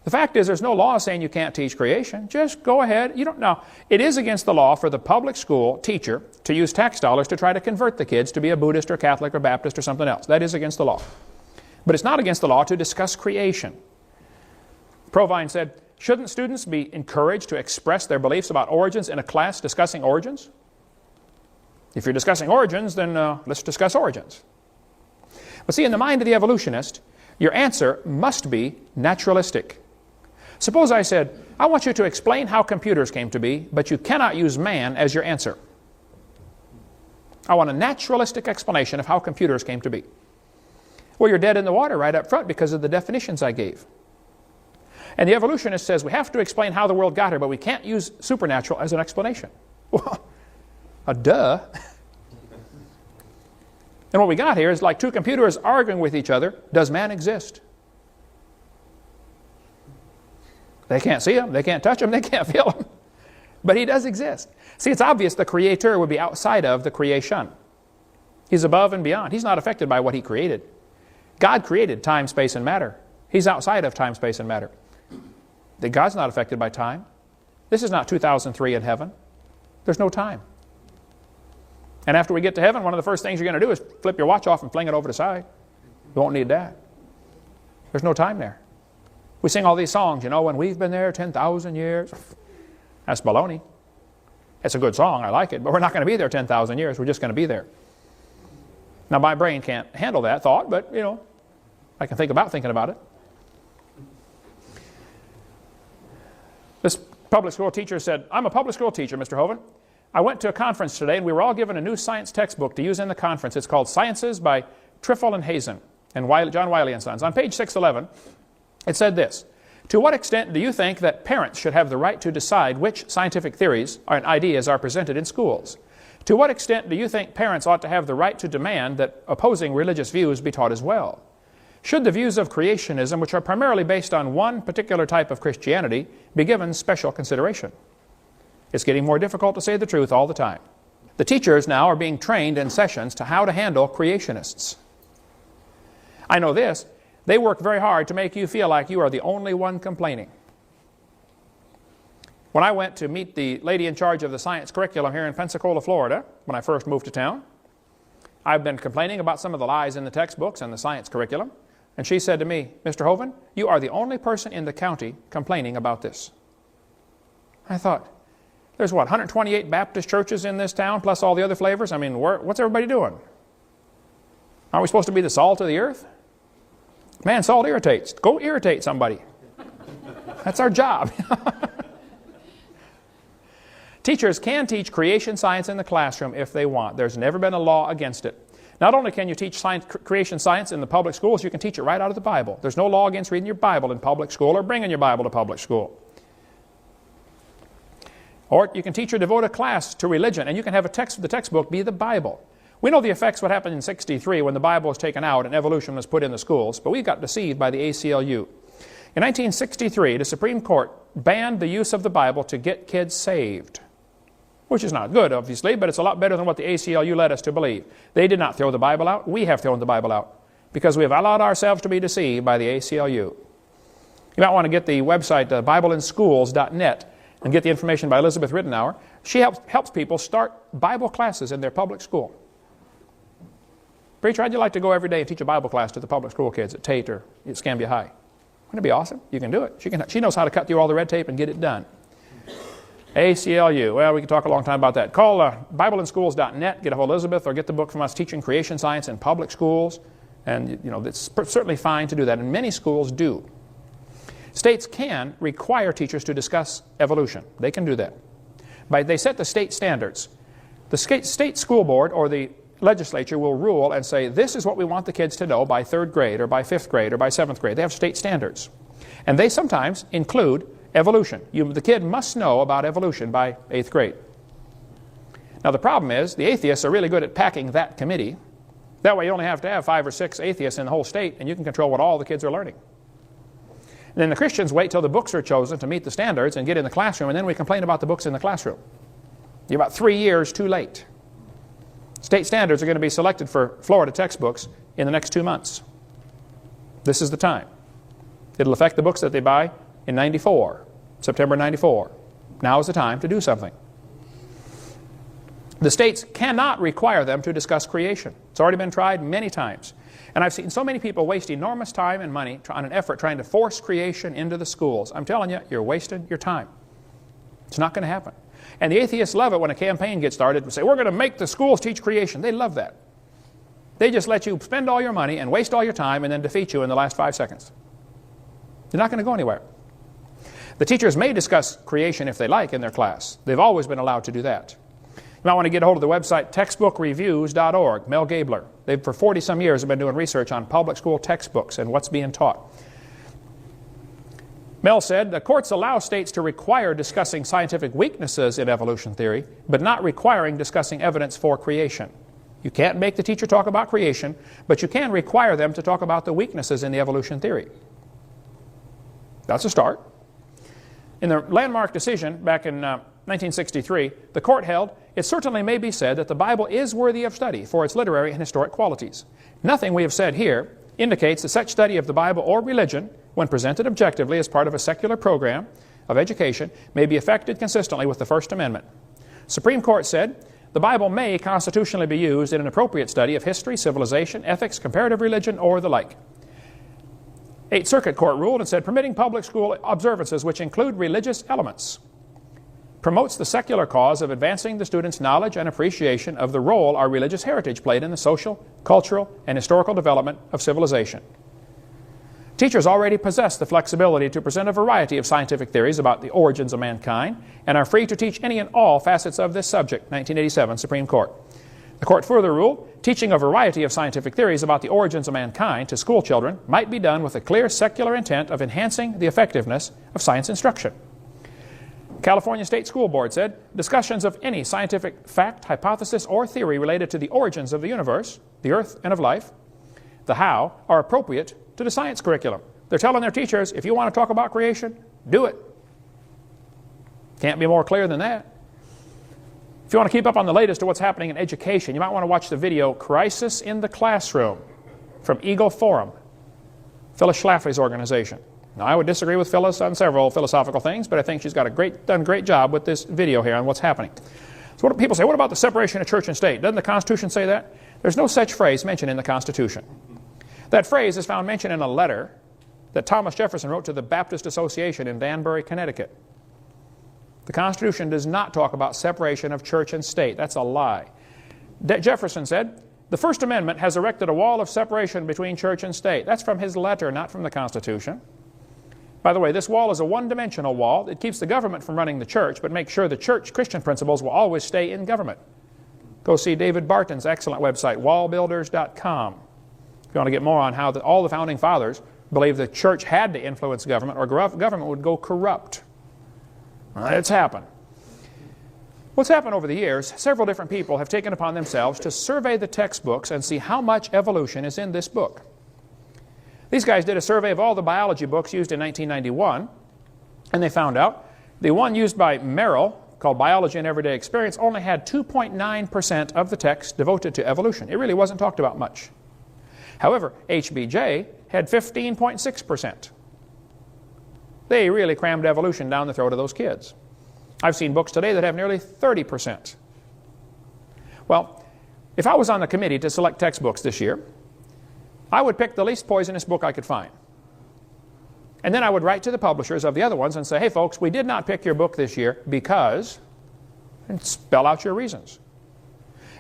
The fact is, there's no law saying you can't teach creation. Just go ahead. You don't know. It is against the law for the public school teacher to use tax dollars to try to convert the kids to be a Buddhist or Catholic or Baptist or something else. That is against the law. But it's not against the law to discuss creation. Provine said, shouldn't students be encouraged to express their beliefs about origins in a class discussing origins? If you're discussing origins, then let's discuss origins. But see, in the mind of the evolutionist, your answer must be naturalistic. Suppose I said, I want you to explain how computers came to be, but you cannot use man as your answer. I want a naturalistic explanation of how computers came to be. Well, you're dead in the water right up front because of the definitions I gave. And the evolutionist says we have to explain how the world got here, but we can't use supernatural as an explanation. Well, duh. And what we got here is like two computers arguing with each other. Does man exist? They can't see him. They can't touch him. They can't feel him. But he does exist. See, it's obvious the creator would be outside of the creation. He's above and beyond. He's not affected by what he created. God created time, space, and matter. He's outside of time, space, and matter. God's not affected by time. This is not 2003 in heaven. There's no time. And after we get to heaven, one of the first things you're going to do is flip your watch off and fling it over the side. You won't need that. There's no time there. We sing all these songs, you know, when we've been there 10,000 years. That's baloney. It's a good song, I like it, but we're not going to be there 10,000 years. We're just going to be there. Now, my brain can't handle that thought, but, you know, I can think about thinking about it. This public school teacher said, I'm a public school teacher, Mr. Hovind. I went to a conference today, and we were all given a new science textbook to use in the conference. It's called Sciences by Triffel and Hazen and John Wiley and Sons. On page 611, it said this: to what extent do you think that parents should have the right to decide which scientific theories and ideas are presented in schools? To what extent do you think parents ought to have the right to demand that opposing religious views be taught as well? Should the views of creationism, which are primarily based on one particular type of Christianity, be given special consideration? It's getting more difficult to say the truth all the time. The teachers now are being trained in sessions to how to handle creationists. I know this. They work very hard to make you feel like you are the only one complaining. When I went to meet the lady in charge of the science curriculum here in Pensacola, Florida, when I first moved to town, I've been complaining about some of the lies in the textbooks and the science curriculum, and she said to me, Mr. Hovind, you are the only person in the county complaining about this. I thought, there's what, 128 Baptist churches in this town, plus all the other flavors? I mean, what's everybody doing? Aren't we supposed to be the salt of the earth? Man, salt irritates. Go irritate somebody. That's our job. Teachers can teach creation science in the classroom if they want. There's never been a law against it. Not only can you teach creation science in the public schools, you can teach it right out of the Bible. There's no law against reading your Bible in public school or bringing your Bible to public school. Or you can teach or devote a class to religion, and you can have the textbook be the Bible. We know the effects what happened in '63 when the Bible was taken out and evolution was put in the schools, but we got deceived by the ACLU. In 1963, the Supreme Court banned the use of the Bible to get kids saved, which is not good, obviously, but it's a lot better than what the ACLU led us to believe. They did not throw the Bible out. We have thrown the Bible out because we have allowed ourselves to be deceived by the ACLU. You might want to get the website BibleInSchools.net and get the information by Elizabeth Rittenauer. She helps people start Bible classes in their public school. Preacher, how'd you like to go every day and teach a Bible class to the public school kids at Tate or at Scambia High? Wouldn't it be awesome? You can do it. She knows how to cut through all the red tape and get it done. ACLU. Well, we could talk a long time about that. Call BibleInSchools.net, get a hold of Elizabeth, or get the book from us, Teaching Creation Science in Public Schools. And, you know, it's certainly fine to do that, and many schools do. States can require teachers to discuss evolution. They can do that. They set the state standards. The state school board or the legislature will rule and say, this is what we want the kids to know by 3rd grade or by 5th grade or by 7th grade. They have state standards. And they sometimes include evolution. The kid must know about evolution by 8th grade. Now the problem is, the atheists are really good at packing that committee. That way you only have to have 5 or 6 atheists in the whole state, and you can control what all the kids are learning. And then the Christians wait till the books are chosen to meet the standards and get in the classroom, and then we complain about the books in the classroom. You're about 3 years too late. State standards are going to be selected for Florida textbooks in the next 2 months. This is the time. It'll affect the books that they buy in '94, September '94. Now is the time to do something. The states cannot require them to discuss creation. It's already been tried many times. And I've seen so many people waste enormous time and money on an effort trying to force creation into the schools. I'm telling you, you're wasting your time. It's not going to happen. And the atheists love it when a campaign gets started and say, we're going to make the schools teach creation. They love that. They just let you spend all your money and waste all your time and then defeat you in the last 5 seconds. You're not going to go anywhere. The teachers may discuss creation if they like in their class. They've always been allowed to do that. You might want to get a hold of the website textbookreviews.org. Mel Gabler. They've for 40-some years have been doing research on public school textbooks and what's being taught. Mel said, the courts allow states to require discussing scientific weaknesses in evolution theory, but not requiring discussing evidence for creation. You can't make the teacher talk about creation, but you can require them to talk about the weaknesses in the evolution theory. That's a start. In the landmark decision back in 1963, the court held, it certainly may be said that the Bible is worthy of study for its literary and historic qualities. Nothing we have said here indicates that such study of the Bible or religion, when presented objectively as part of a secular program of education, may be effected consistently with the First Amendment. Supreme Court said, the Bible may constitutionally be used in an appropriate study of history, civilization, ethics, comparative religion, or the like. Eighth Circuit Court ruled and said, permitting public school observances which include religious elements promotes the secular cause of advancing the students' knowledge and appreciation of the role our religious heritage played in the social, cultural, and historical development of civilization. Teachers already possess the flexibility to present a variety of scientific theories about the origins of mankind and are free to teach any and all facets of this subject, 1987 Supreme Court. The court further ruled, teaching a variety of scientific theories about the origins of mankind to school children might be done with a clear secular intent of enhancing the effectiveness of science instruction. California State School Board said, discussions of any scientific fact, hypothesis, or theory related to the origins of the universe, the earth, and of life, the how, are appropriate to the science curriculum. They're telling their teachers, if you want to talk about creation, do it. Can't be more clear than that. If you want to keep up on the latest of what's happening in education, you might want to watch the video Crisis in the Classroom from Eagle Forum, Phyllis Schlafly's organization. Now, I would disagree with Phyllis on several philosophical things, but I think she's got done a great job with this video here on what's happening. So what do people say? What about the separation of church and state? Doesn't the Constitution say that? There's no such phrase mentioned in the Constitution. That phrase is found mentioned in a letter that Thomas Jefferson wrote to the Baptist Association in Danbury, Connecticut. The Constitution does not talk about separation of church and state. That's a lie. Jefferson said, the First Amendment has erected a wall of separation between church and state. That's from his letter, not from the Constitution. By the way, this wall is a one-dimensional wall. It keeps the government from running the church, but makes sure the church Christian principles will always stay in government. Go see David Barton's excellent website, wallbuilders.com. If you want to get more on how all the Founding Fathers believed the church had to influence government or government would go corrupt. It's happened. What's happened over the years, several different people have taken upon themselves to survey the textbooks and see how much evolution is in this book. These guys did a survey of all the biology books used in 1991, and they found out the one used by Merrill, called Biology and Everyday Experience, only had 2.9% of the text devoted to evolution. It really wasn't talked about much. However, HBJ had 15.6%. They really crammed evolution down the throat of those kids. I've seen books today that have nearly 30%. Well, if I was on the committee to select textbooks this year, I would pick the least poisonous book I could find. And then I would write to the publishers of the other ones and say, hey folks, we did not pick your book this year because, and spell out your reasons.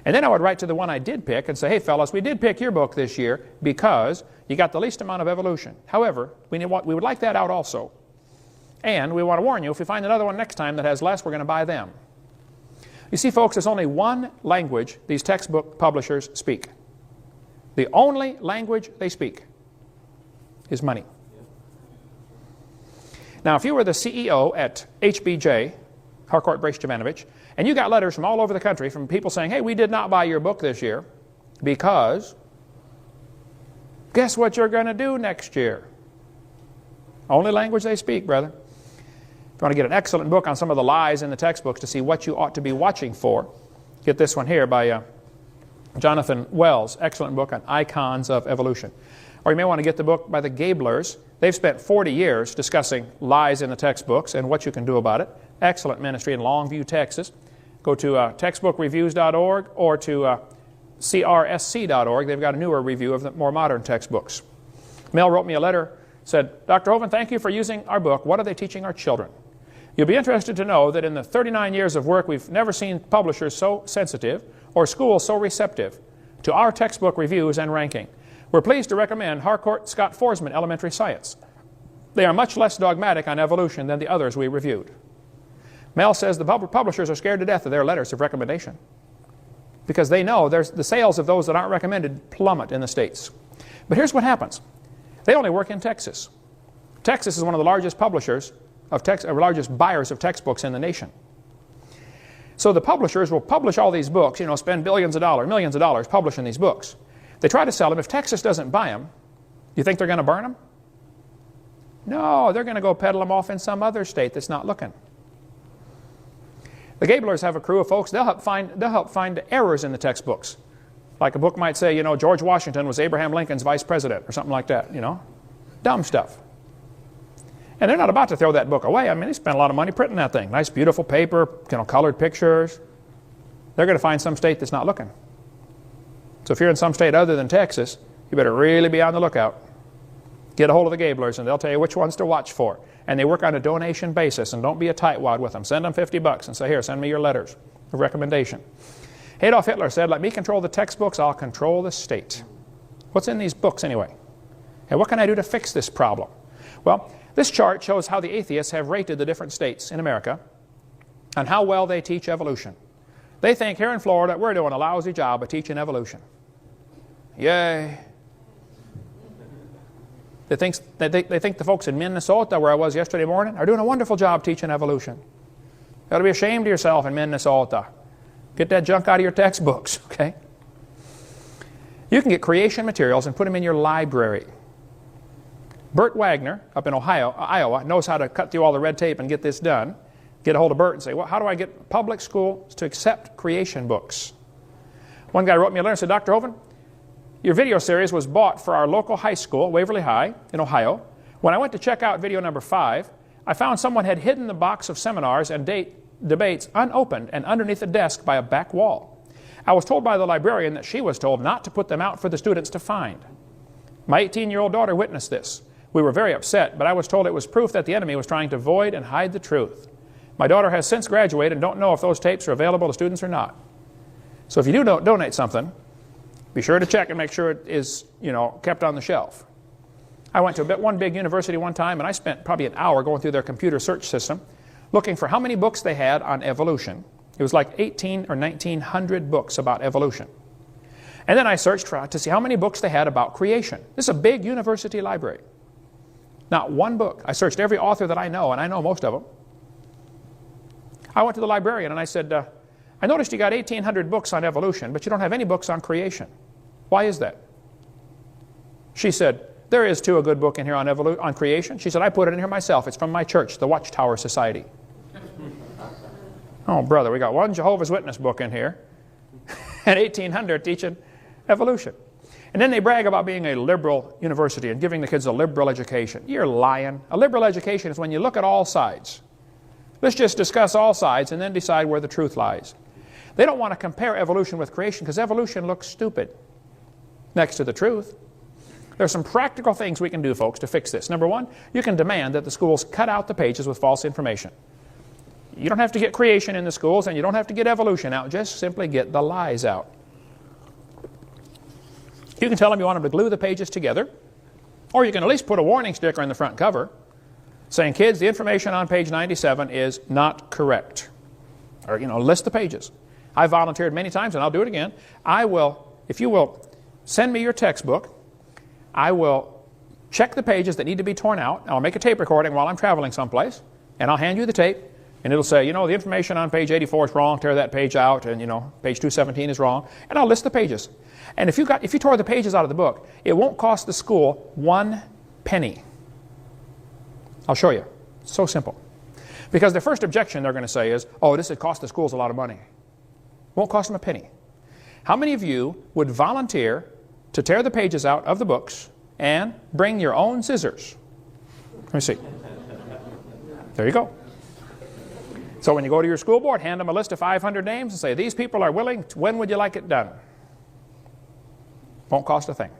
And then I would write to the one I did pick and say, hey fellas, we did pick your book this year because you got the least amount of evolution. However, we would like that out also. And we want to warn you, if we find another one next time that has less, we're going to buy them. You see, folks, there's only one language these textbook publishers speak. The only language they speak is money. Now, if you were the CEO at HBJ, Harcourt Brace Jovanovich, and you got letters from all over the country from people saying, hey, we did not buy your book this year because guess what you're going to do next year? Only language they speak, brother. If you want to get an excellent book on some of the lies in the textbooks to see what you ought to be watching for, get this one here by Jonathan Wells, excellent book on icons of evolution. Or you may want to get the book by the Gablers. They've spent 40 years discussing lies in the textbooks and what you can do about it. Excellent ministry in Longview, Texas. Go to textbookreviews.org or to crsc.org. They've got a newer review of the more modern textbooks. Mel wrote me a letter, said, Dr. Hovind, thank you for using our book. What are they teaching our children? You'll be interested to know that in the 39 years of work, we've never seen publishers so sensitive or schools so receptive to our textbook reviews and ranking. We're pleased to recommend Harcourt Scott Forsman Elementary Science. They are much less dogmatic on evolution than the others we reviewed. Mel says the publishers are scared to death of their letters of recommendation because they know the sales of those that aren't recommended plummet in the States. But here's what happens. They only work in Texas. Texas is one of the largest publishers of largest buyers of textbooks in the nation. So the publishers will publish all these books, spend billions of dollars, millions of dollars publishing these books. They try to sell them. If Texas doesn't buy them, do you think they're going to burn them? No, they're going to go peddle them off in some other state that's not looking. The Gablers have a crew of folks. They'll help find errors in the textbooks. Like a book might say, George Washington was Abraham Lincoln's vice president or something like that, Dumb stuff. And they're not about to throw that book away. I mean, they spent a lot of money printing that thing. Nice, beautiful paper, colored pictures. They're going to find some state that's not looking. So if you're in some state other than Texas, you better really be on the lookout. Get a hold of the Gablers, and they'll tell you which ones to watch for. And they work on a donation basis, and don't be a tightwad with them. Send them $50 and say, here, send me your letters of recommendation. Adolf Hitler said, let me control the textbooks, I'll control the state. What's in these books anyway? And what can I do to fix this problem? Well, this chart shows how the atheists have rated the different states in America and how well they teach evolution. They think here in Florida we're doing a lousy job of teaching evolution. Yay. They think the folks in Minnesota, where I was yesterday morning, are doing a wonderful job teaching evolution. You ought to be ashamed of yourself in Minnesota. Get that junk out of your textbooks, okay? You can get creation materials and put them in your library. Bert Wagner up in Iowa, knows how to cut through all the red tape and get this done. Get a hold of Bert and say, well, how do I get public schools to accept creation books? One guy wrote me a letter and said, Dr. Hovind, your video series was bought for our local high school, Waverly High, in Ohio. When I went to check out video number 5, I found someone had hidden the box of seminars and debates unopened and underneath the desk by a back wall. I was told by the librarian that she was told not to put them out for the students to find. My 18-year-old daughter witnessed this. We were very upset, but I was told it was proof that the enemy was trying to void and hide the truth. My daughter has since graduated and don't know if those tapes are available to students or not. So if you do donate something, be sure to check and make sure it is, kept on the shelf. I went to one big university one time, and I spent probably an hour going through their computer search system looking for how many books they had on evolution. It was like 18 or 1900 books about evolution. And then I searched to see how many books they had about creation. This is a big university library. Not one book. I searched every author that I know, and I know most of them. I went to the librarian and I said, I noticed you got 1,800 books on evolution, but you don't have any books on creation. Why is that? She said, there is too a good book in here on creation. She said, I put it in here myself. It's from my church, the Watchtower Society. Oh, brother, we got one Jehovah's Witness book in here and 1,800 teaching evolution. And then they brag about being a liberal university and giving the kids a liberal education. You're lying. A liberal education is when you look at all sides. Let's just discuss all sides and then decide where the truth lies. They don't want to compare evolution with creation because evolution looks stupid next to the truth. There are some practical things we can do, folks, to fix this. Number one, you can demand that the schools cut out the pages with false information. You don't have to get creation in the schools, and you don't have to get evolution out. Just simply get the lies out. You can tell them you want them to glue the pages together, or you can at least put a warning sticker in the front cover saying, kids, the information on page 97 is not correct. Or, list the pages. I volunteered many times, and I'll do it again. If you will send me your textbook, I will check the pages that need to be torn out. I'll make a tape recording while I'm traveling someplace, and I'll hand you the tape, and it'll say, the information on page 84 is wrong, tear that page out, and, page 217 is wrong, and I'll list the pages. And if you tore the pages out of the book, it won't cost the school 1 penny. I'll show you. It's so simple. Because the first objection they're going to say is, oh, this would cost the schools a lot of money. It won't cost them a penny. How many of you would volunteer to tear the pages out of the books and bring your own scissors? Let me see. There you go. So when you go to your school board, hand them a list of 500 names and say, these people are willing. When would you like it done? Won't cost a thing.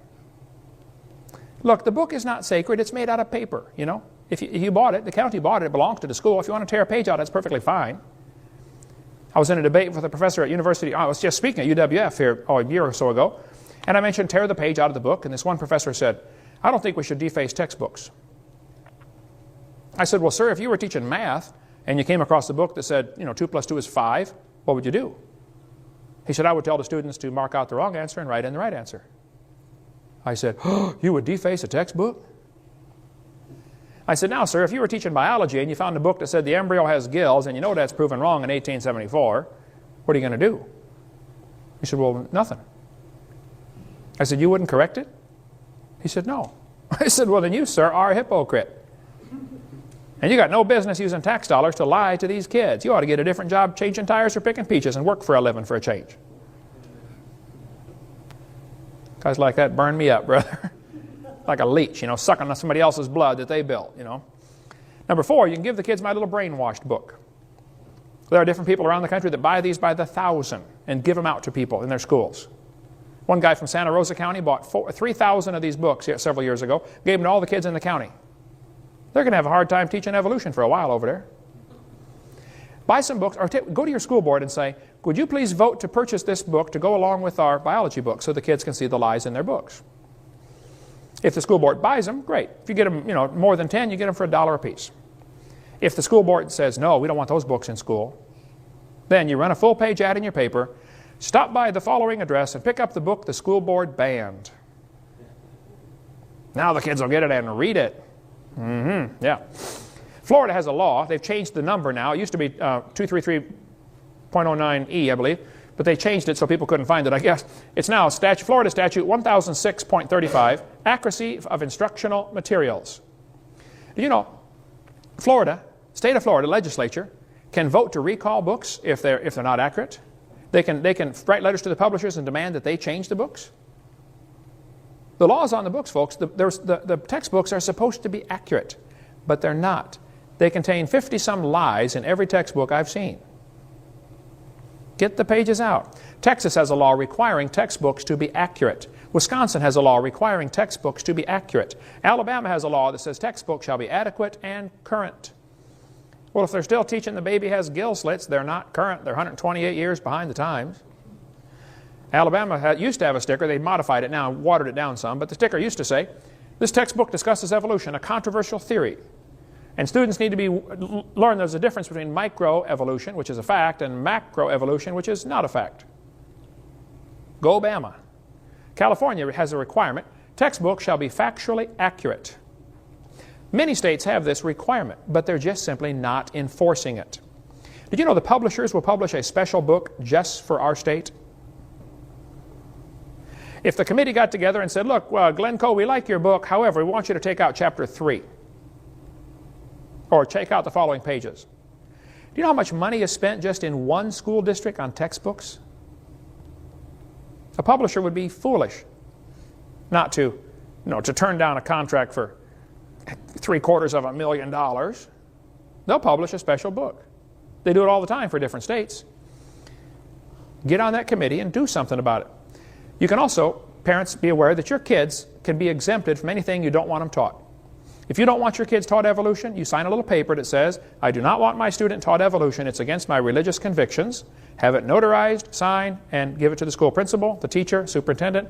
Look, the book is not sacred. It's made out of paper, If you bought it, the county bought it, it belongs to the school. If you want to tear a page out, that's perfectly fine. I was in a debate with a professor at university. I was just speaking at UWF here a year or so ago, and I mentioned tear the page out of the book, and this one professor said, I don't think we should deface textbooks. I said, well, sir, if you were teaching math and you came across a book that said, 2 plus 2 is 5, what would you do? He said, I would tell the students to mark out the wrong answer and write in the right answer. I said, oh, you would deface a textbook? I said, now, sir, if you were teaching biology and you found a book that said the embryo has gills and you know that's proven wrong in 1874, what are you going to do? He said, well, nothing. I said, you wouldn't correct it? He said, no. I said, well, then you, sir, are a hypocrite. And you got no business using tax dollars to lie to these kids. You ought to get a different job changing tires or picking peaches and work for a living for a change. Guys like that burn me up, brother. Like a leech, sucking on somebody else's blood that they built, Number 4, you can give the kids my little brainwashed book. There are different people around the country that buy these by the thousand and give them out to people in their schools. One guy from Santa Rosa County bought 3,000 of these books several years ago, gave them to all the kids in the county. They're going to have a hard time teaching evolution for a while over there. Buy some books, or go to your school board and say, would you please vote to purchase this book to go along with our biology book so the kids can see the lies in their books. If the school board buys them, great. If you get them, more than 10, you get them for $1 a piece. If the school board says, no, we don't want those books in school, then you run a full-page ad in your paper, stop by the following address and pick up the book the school board banned. Now the kids will get it and read it. Yeah. Florida has a law. They've changed the number now. It used to be 233.09E, I believe. But they changed it so people couldn't find it, I guess. It's now Florida Statute 1006.35, Accuracy of Instructional Materials. Do you know, state of Florida legislature can vote to recall books if they're not accurate. They can write letters to the publishers and demand that they change the books. The law is on the books, folks. The textbooks are supposed to be accurate, but they're not. They contain 50-some lies in every textbook I've seen. Get the pages out. Texas has a law requiring textbooks to be accurate. Wisconsin has a law requiring textbooks to be accurate. Alabama has a law that says textbooks shall be adequate and current. Well, if they're still teaching the baby has gill slits, they're not current. They're 128 years behind the times. Alabama used to have a sticker. They modified it now and watered it down some. But the sticker used to say, this textbook discusses evolution, a controversial theory. And students need to learn there's a difference between microevolution, which is a fact, and macroevolution, which is not a fact. Go Obama. California has a requirement, textbooks shall be factually accurate. Many states have this requirement, but they're just simply not enforcing it. Did you know the publishers will publish a special book just for our state? If the committee got together and said, look, Glencoe, we like your book, however, we want you to take out chapter 3. Or check out the following pages. Do you know how much money is spent just in one school district on textbooks? A publisher would be foolish not to turn down a contract for $750,000. They'll publish a special book. They do it all the time for different states. Get on that committee and do something about it. You can also parents, be aware that your kids can be exempted from anything you don't want them taught. If you don't want your kids taught evolution, you sign a little paper that says, I do not want my student taught evolution. It's against my religious convictions. Have it notarized, sign, and give it to the school principal, the teacher, superintendent.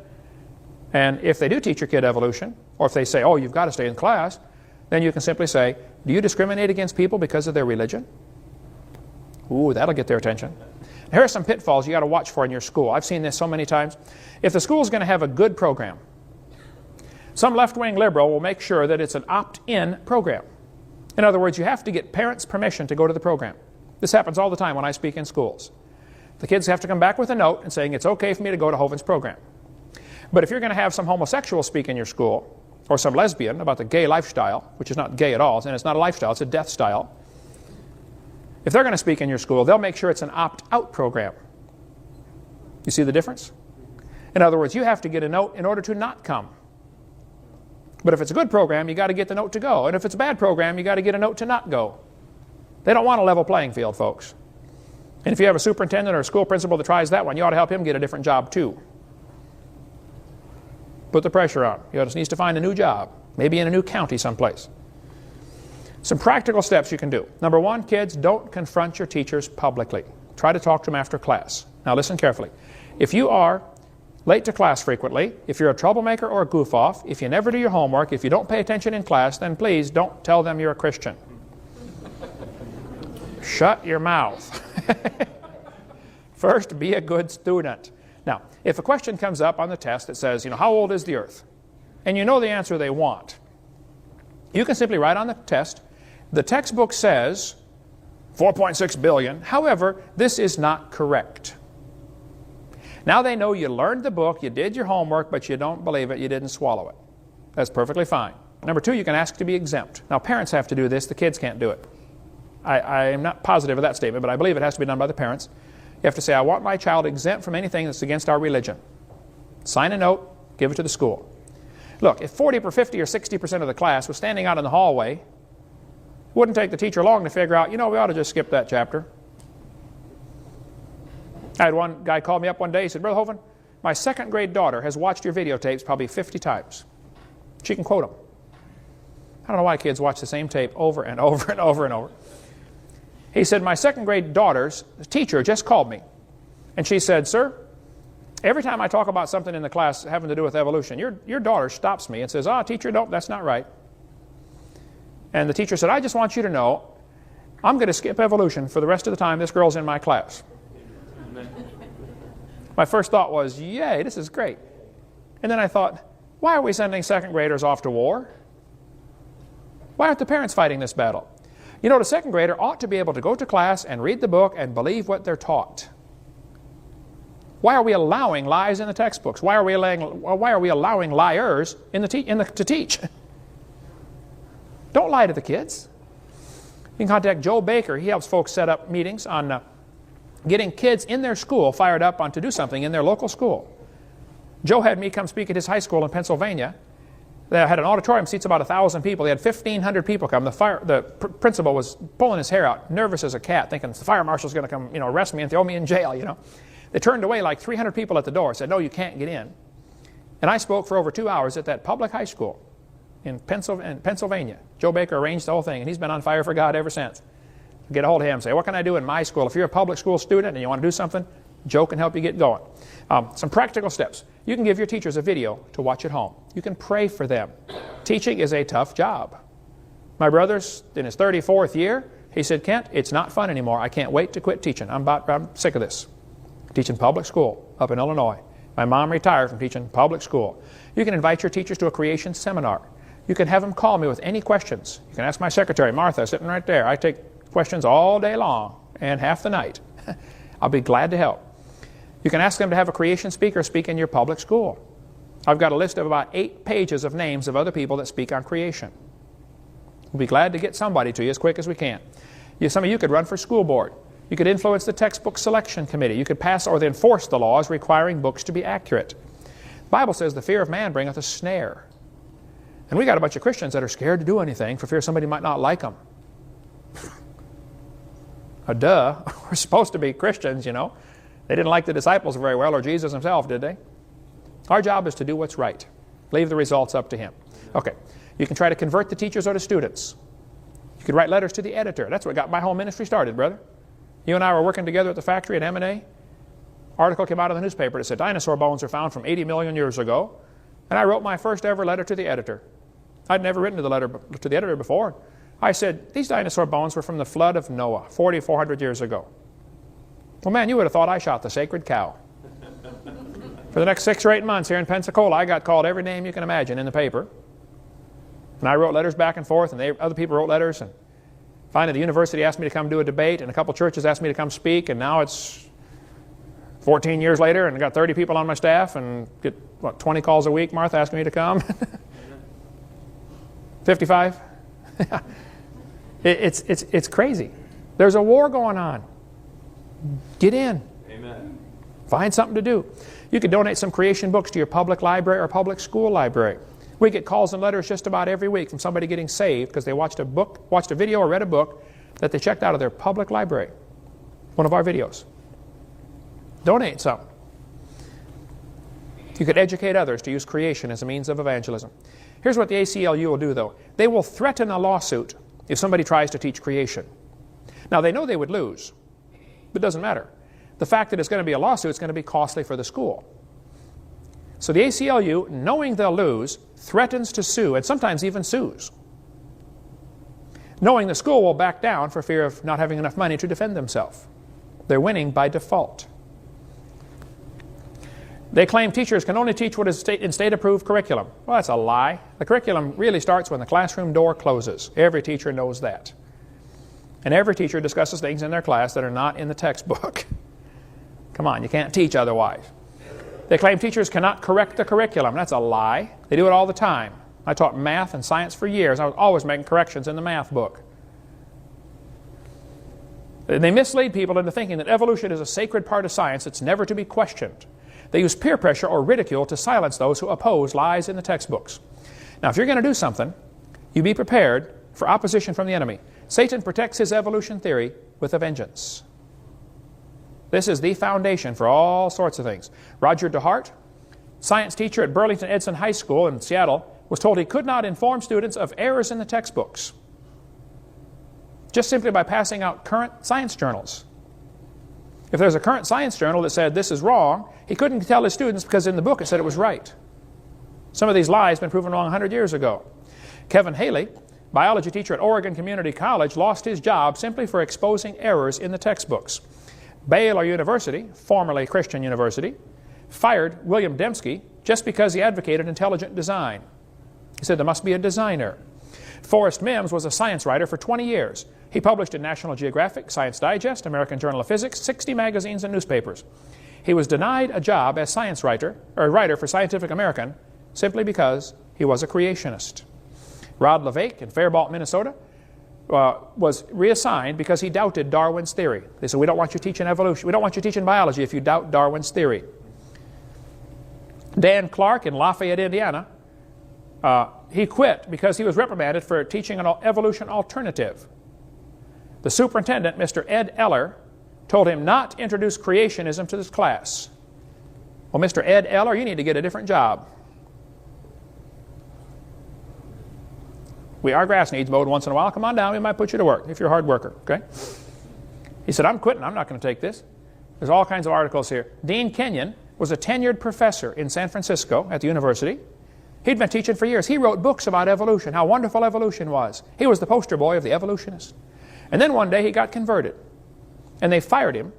And if they do teach your kid evolution, or if they say, oh, you've got to stay in class, then you can simply say, do you discriminate against people because of their religion? Ooh, that'll get their attention. Here are some pitfalls you got to watch for in your school. I've seen this so many times. If the school is going to have a good program, some left-wing liberal will make sure that it's an opt-in program. In other words, you have to get parents' permission to go to the program. This happens all the time when I speak in schools. The kids have to come back with a note and saying it's okay for me to go to Hovind's program. But if you're going to have some homosexual speak in your school, or some lesbian about the gay lifestyle, which is not gay at all, and it's not a lifestyle, it's a death style. If they're going to speak in your school, they'll make sure it's an opt-out program. You see the difference? In other words, you have to get a note in order to not come. But if it's a good program, you got to get the note to go. And if it's a bad program, you got to get a note to not go. They don't want a level playing field, folks. And if you have a superintendent or a school principal that tries that one, you ought to help him get a different job too. Put the pressure on. He just needs to find a new job, maybe in a new county someplace. Some practical steps you can do. Number one, kids, don't confront your teachers publicly. Try to talk to them after class. Now listen carefully. If you are late to class frequently, if you're a troublemaker or a goof-off, if you never do your homework, if you don't pay attention in class, then please don't tell them you're a Christian. Shut your mouth. First, be a good student. Now, if a question comes up on the test that says, how old is the Earth? And you know the answer they want, you can simply write on the test, the textbook says 4.6 billion. However, this is not correct. Now they know you learned the book, you did your homework, but you don't believe it, you didn't swallow it. That's perfectly fine. Number two, you can ask to be exempt. Now, parents have to do this, the kids can't do it. I am not positive of that statement, but I believe it has to be done by the parents. You have to say, I want my child exempt from anything that's against our religion. Sign a note, give it to the school. Look, if 40 or 50 or 60% of the class was standing out in the hallway, it wouldn't take the teacher long to figure out, we ought to just skip that chapter. I had one guy call me up one day, he said, Brother Hovind, my second grade daughter has watched your videotapes probably 50 times. She can quote them. I don't know why kids watch the same tape over and over and over and over. He said, my second grade daughter's teacher just called me. And she said, sir, every time I talk about something in the class having to do with evolution, your daughter stops me and says, teacher, no, that's not right. And the teacher said, I just want you to know, I'm going to skip evolution for the rest of the time this girl's in my class. Amen. My first thought was, yay, this is great. And then I thought, why are we sending second graders off to war? Why aren't the parents fighting this battle? The second grader ought to be able to go to class and read the book and believe what they're taught. Why are we allowing lies in the textbooks? Why are we allowing liars to teach? Don't lie to the kids. You can contact Joe Baker. He helps folks set up meetings on getting kids in their school fired up on to do something in their local school. Joe had me come speak at his high school in Pennsylvania. They had an auditorium, seats about 1,000 people. They had 1,500 people come. The principal was pulling his hair out, nervous as a cat, thinking the fire marshal's going to come, arrest me and throw me in jail, They turned away like 300 people at the door, said, no, you can't get in. And I spoke for over 2 hours at that public high school in Pennsylvania. Joe Baker arranged the whole thing, and he's been on fire for God ever since. Get a hold of him and say, what can I do in my school? If you're a public school student and you want to do something, Joe can help you get going. Some practical steps. You can give your teachers a video to watch at home. You can pray for them. Teaching is a tough job. My brother's in his 34th year. He said, Kent, it's not fun anymore. I can't wait to quit teaching. I'm sick of this. Teaching public school up in Illinois. My mom retired from teaching public school. You can invite your teachers to a creation seminar. You can have them call me with any questions. You can ask my secretary, Martha, sitting right there. I take questions all day long and half the night. I'll be glad to help. You can ask them to have a creation speaker speak in your public school. I've got a list of about 8 pages of names of other people that speak on creation. We'll be glad to get somebody to you as quick as we can. Some of you could run for school board. You could influence the textbook selection committee. You could pass or enforce the laws requiring books to be accurate. The Bible says the fear of man bringeth a snare. And we got a bunch of Christians that are scared to do anything for fear somebody might not like them. Duh. We're supposed to be Christians, They didn't like the disciples very well, or Jesus himself, did they? Our job is to do what's right. Leave the results up to him. Okay. You can try to convert the teachers or the students. You could write letters to the editor. That's what got my whole ministry started, brother. You and I were working together at the factory at M&A. Article came out of the newspaper that said dinosaur bones are found from 80 million years ago. And I wrote my first ever letter to the editor. I'd never written to the editor before. I said, these dinosaur bones were from the flood of Noah, 4,400 years ago. Well, man, you would have thought I shot the sacred cow. For the next 6 or 8 months here in Pensacola, I got called every name you can imagine in the paper. And I wrote letters back and forth, and other people wrote letters. And finally, the university asked me to come do a debate, and a couple churches asked me to come speak, and now it's 14 years later, and I got 30 people on my staff, and get, 20 calls a week, Martha, asking me to come? 55? It's crazy. There's a war going on. Get in. Amen. Find something to do. You could donate some creation books to your public library or public school library. We get calls and letters just about every week from somebody getting saved because they watched a video or read a book that they checked out of their public library. One of our videos. Donate some. You could educate others to use creation as a means of evangelism. Here's what the ACLU will do, though. They will threaten a lawsuit if somebody tries to teach creation. Now, they know they would lose, but it doesn't matter. The fact that it's going to be a lawsuit is going to be costly for the school. So the ACLU, knowing they'll lose, threatens to sue, and sometimes even sues, knowing the school will back down for fear of not having enough money to defend themselves. They're winning by default. They claim teachers can only teach what is in state-approved curriculum. Well, that's a lie. The curriculum really starts when the classroom door closes. Every teacher knows that. And every teacher discusses things in their class that are not in the textbook. Come on, you can't teach otherwise. They claim teachers cannot correct the curriculum. That's a lie. They do it all the time. I taught math and science for years. I was always making corrections in the math book. They mislead people into thinking that evolution is a sacred part of science that's never to be questioned. They use peer pressure or ridicule to silence those who oppose lies in the textbooks. Now, if you're going to do something, you be prepared for opposition from the enemy. Satan protects his evolution theory with a vengeance. This is the foundation for all sorts of things. Roger DeHart, science teacher at Burlington Edson High School in Seattle, was told he could not inform students of errors in the textbooks just simply by passing out current science journals. If there's a current science journal that said this is wrong, he couldn't tell his students because in the book it said it was right. Some of these lies have been proven wrong 100 years ago. Kevin Haley, biology teacher at Oregon Community College, lost his job simply for exposing errors in the textbooks. Baylor University, formerly Christian University, fired William Dembski just because he advocated intelligent design. He said there must be a designer. Forrest Mims was a science writer for 20 years. He published in National Geographic, Science Digest, American Journal of Physics, 60 magazines and newspapers. He was denied a job as science writer, or writer for Scientific American, simply because he was a creationist. Rod LeVake in Faribault, Minnesota, was reassigned because he doubted Darwin's theory. They said, we don't want you teaching evolution. We don't want you teaching biology if you doubt Darwin's theory. Dan Clark in Lafayette, Indiana, he quit because he was reprimanded for teaching an evolution alternative. The superintendent, Mr. Ed Eller, told him not to introduce creationism to this class. Well, Mr. Ed Eller, you need to get a different job. Our grass needs mowed once in a while. Come on down, we might put you to work if you're a hard worker, okay? He said, I'm quitting. I'm not going to take this. There's all kinds of articles here. Dean Kenyon was a tenured professor in San Francisco at the university. He'd been teaching for years. He wrote books about evolution, how wonderful evolution was. He was the poster boy of the evolutionist. And then one day he got converted. And they fired him.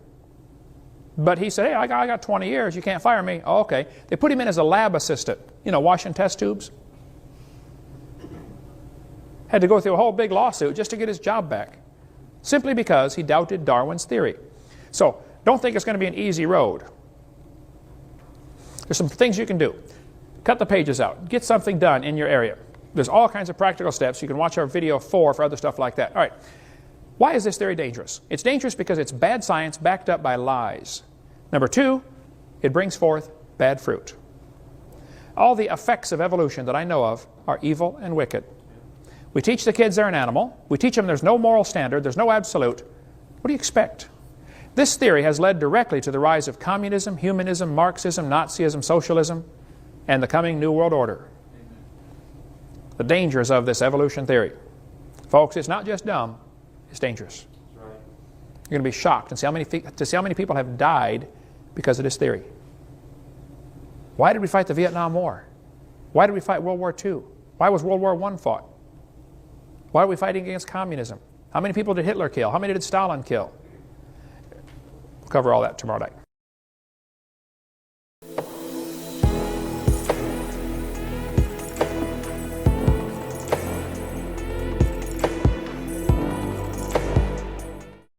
But he said, hey, I got 20 years. You can't fire me. Oh, okay. They put him in as a lab assistant, washing test tubes. Had to go through a whole big lawsuit just to get his job back, simply because he doubted Darwin's theory. So don't think it's going to be an easy road. There's some things you can do. Cut the pages out. Get something done in your area. There's all kinds of practical steps. You can watch our video 4 for other stuff like that. All right. Why is this theory dangerous? It's dangerous because it's bad science backed up by lies. Number 2, it brings forth bad fruit. All the effects of evolution that I know of are evil and wicked. We teach the kids they're an animal. We teach them there's no moral standard, there's no absolute. What do you expect? This theory has led directly to the rise of communism, humanism, Marxism, Nazism, socialism. and the coming New World Order. The dangers of this evolution theory. Folks, it's not just dumb, it's dangerous. You're going to be shocked and see how many people have died because of this theory. Why did we fight the Vietnam War? Why did we fight World War II? Why was World War I fought? Why are we fighting against communism? How many people did Hitler kill? How many did Stalin kill? We'll cover all that tomorrow night.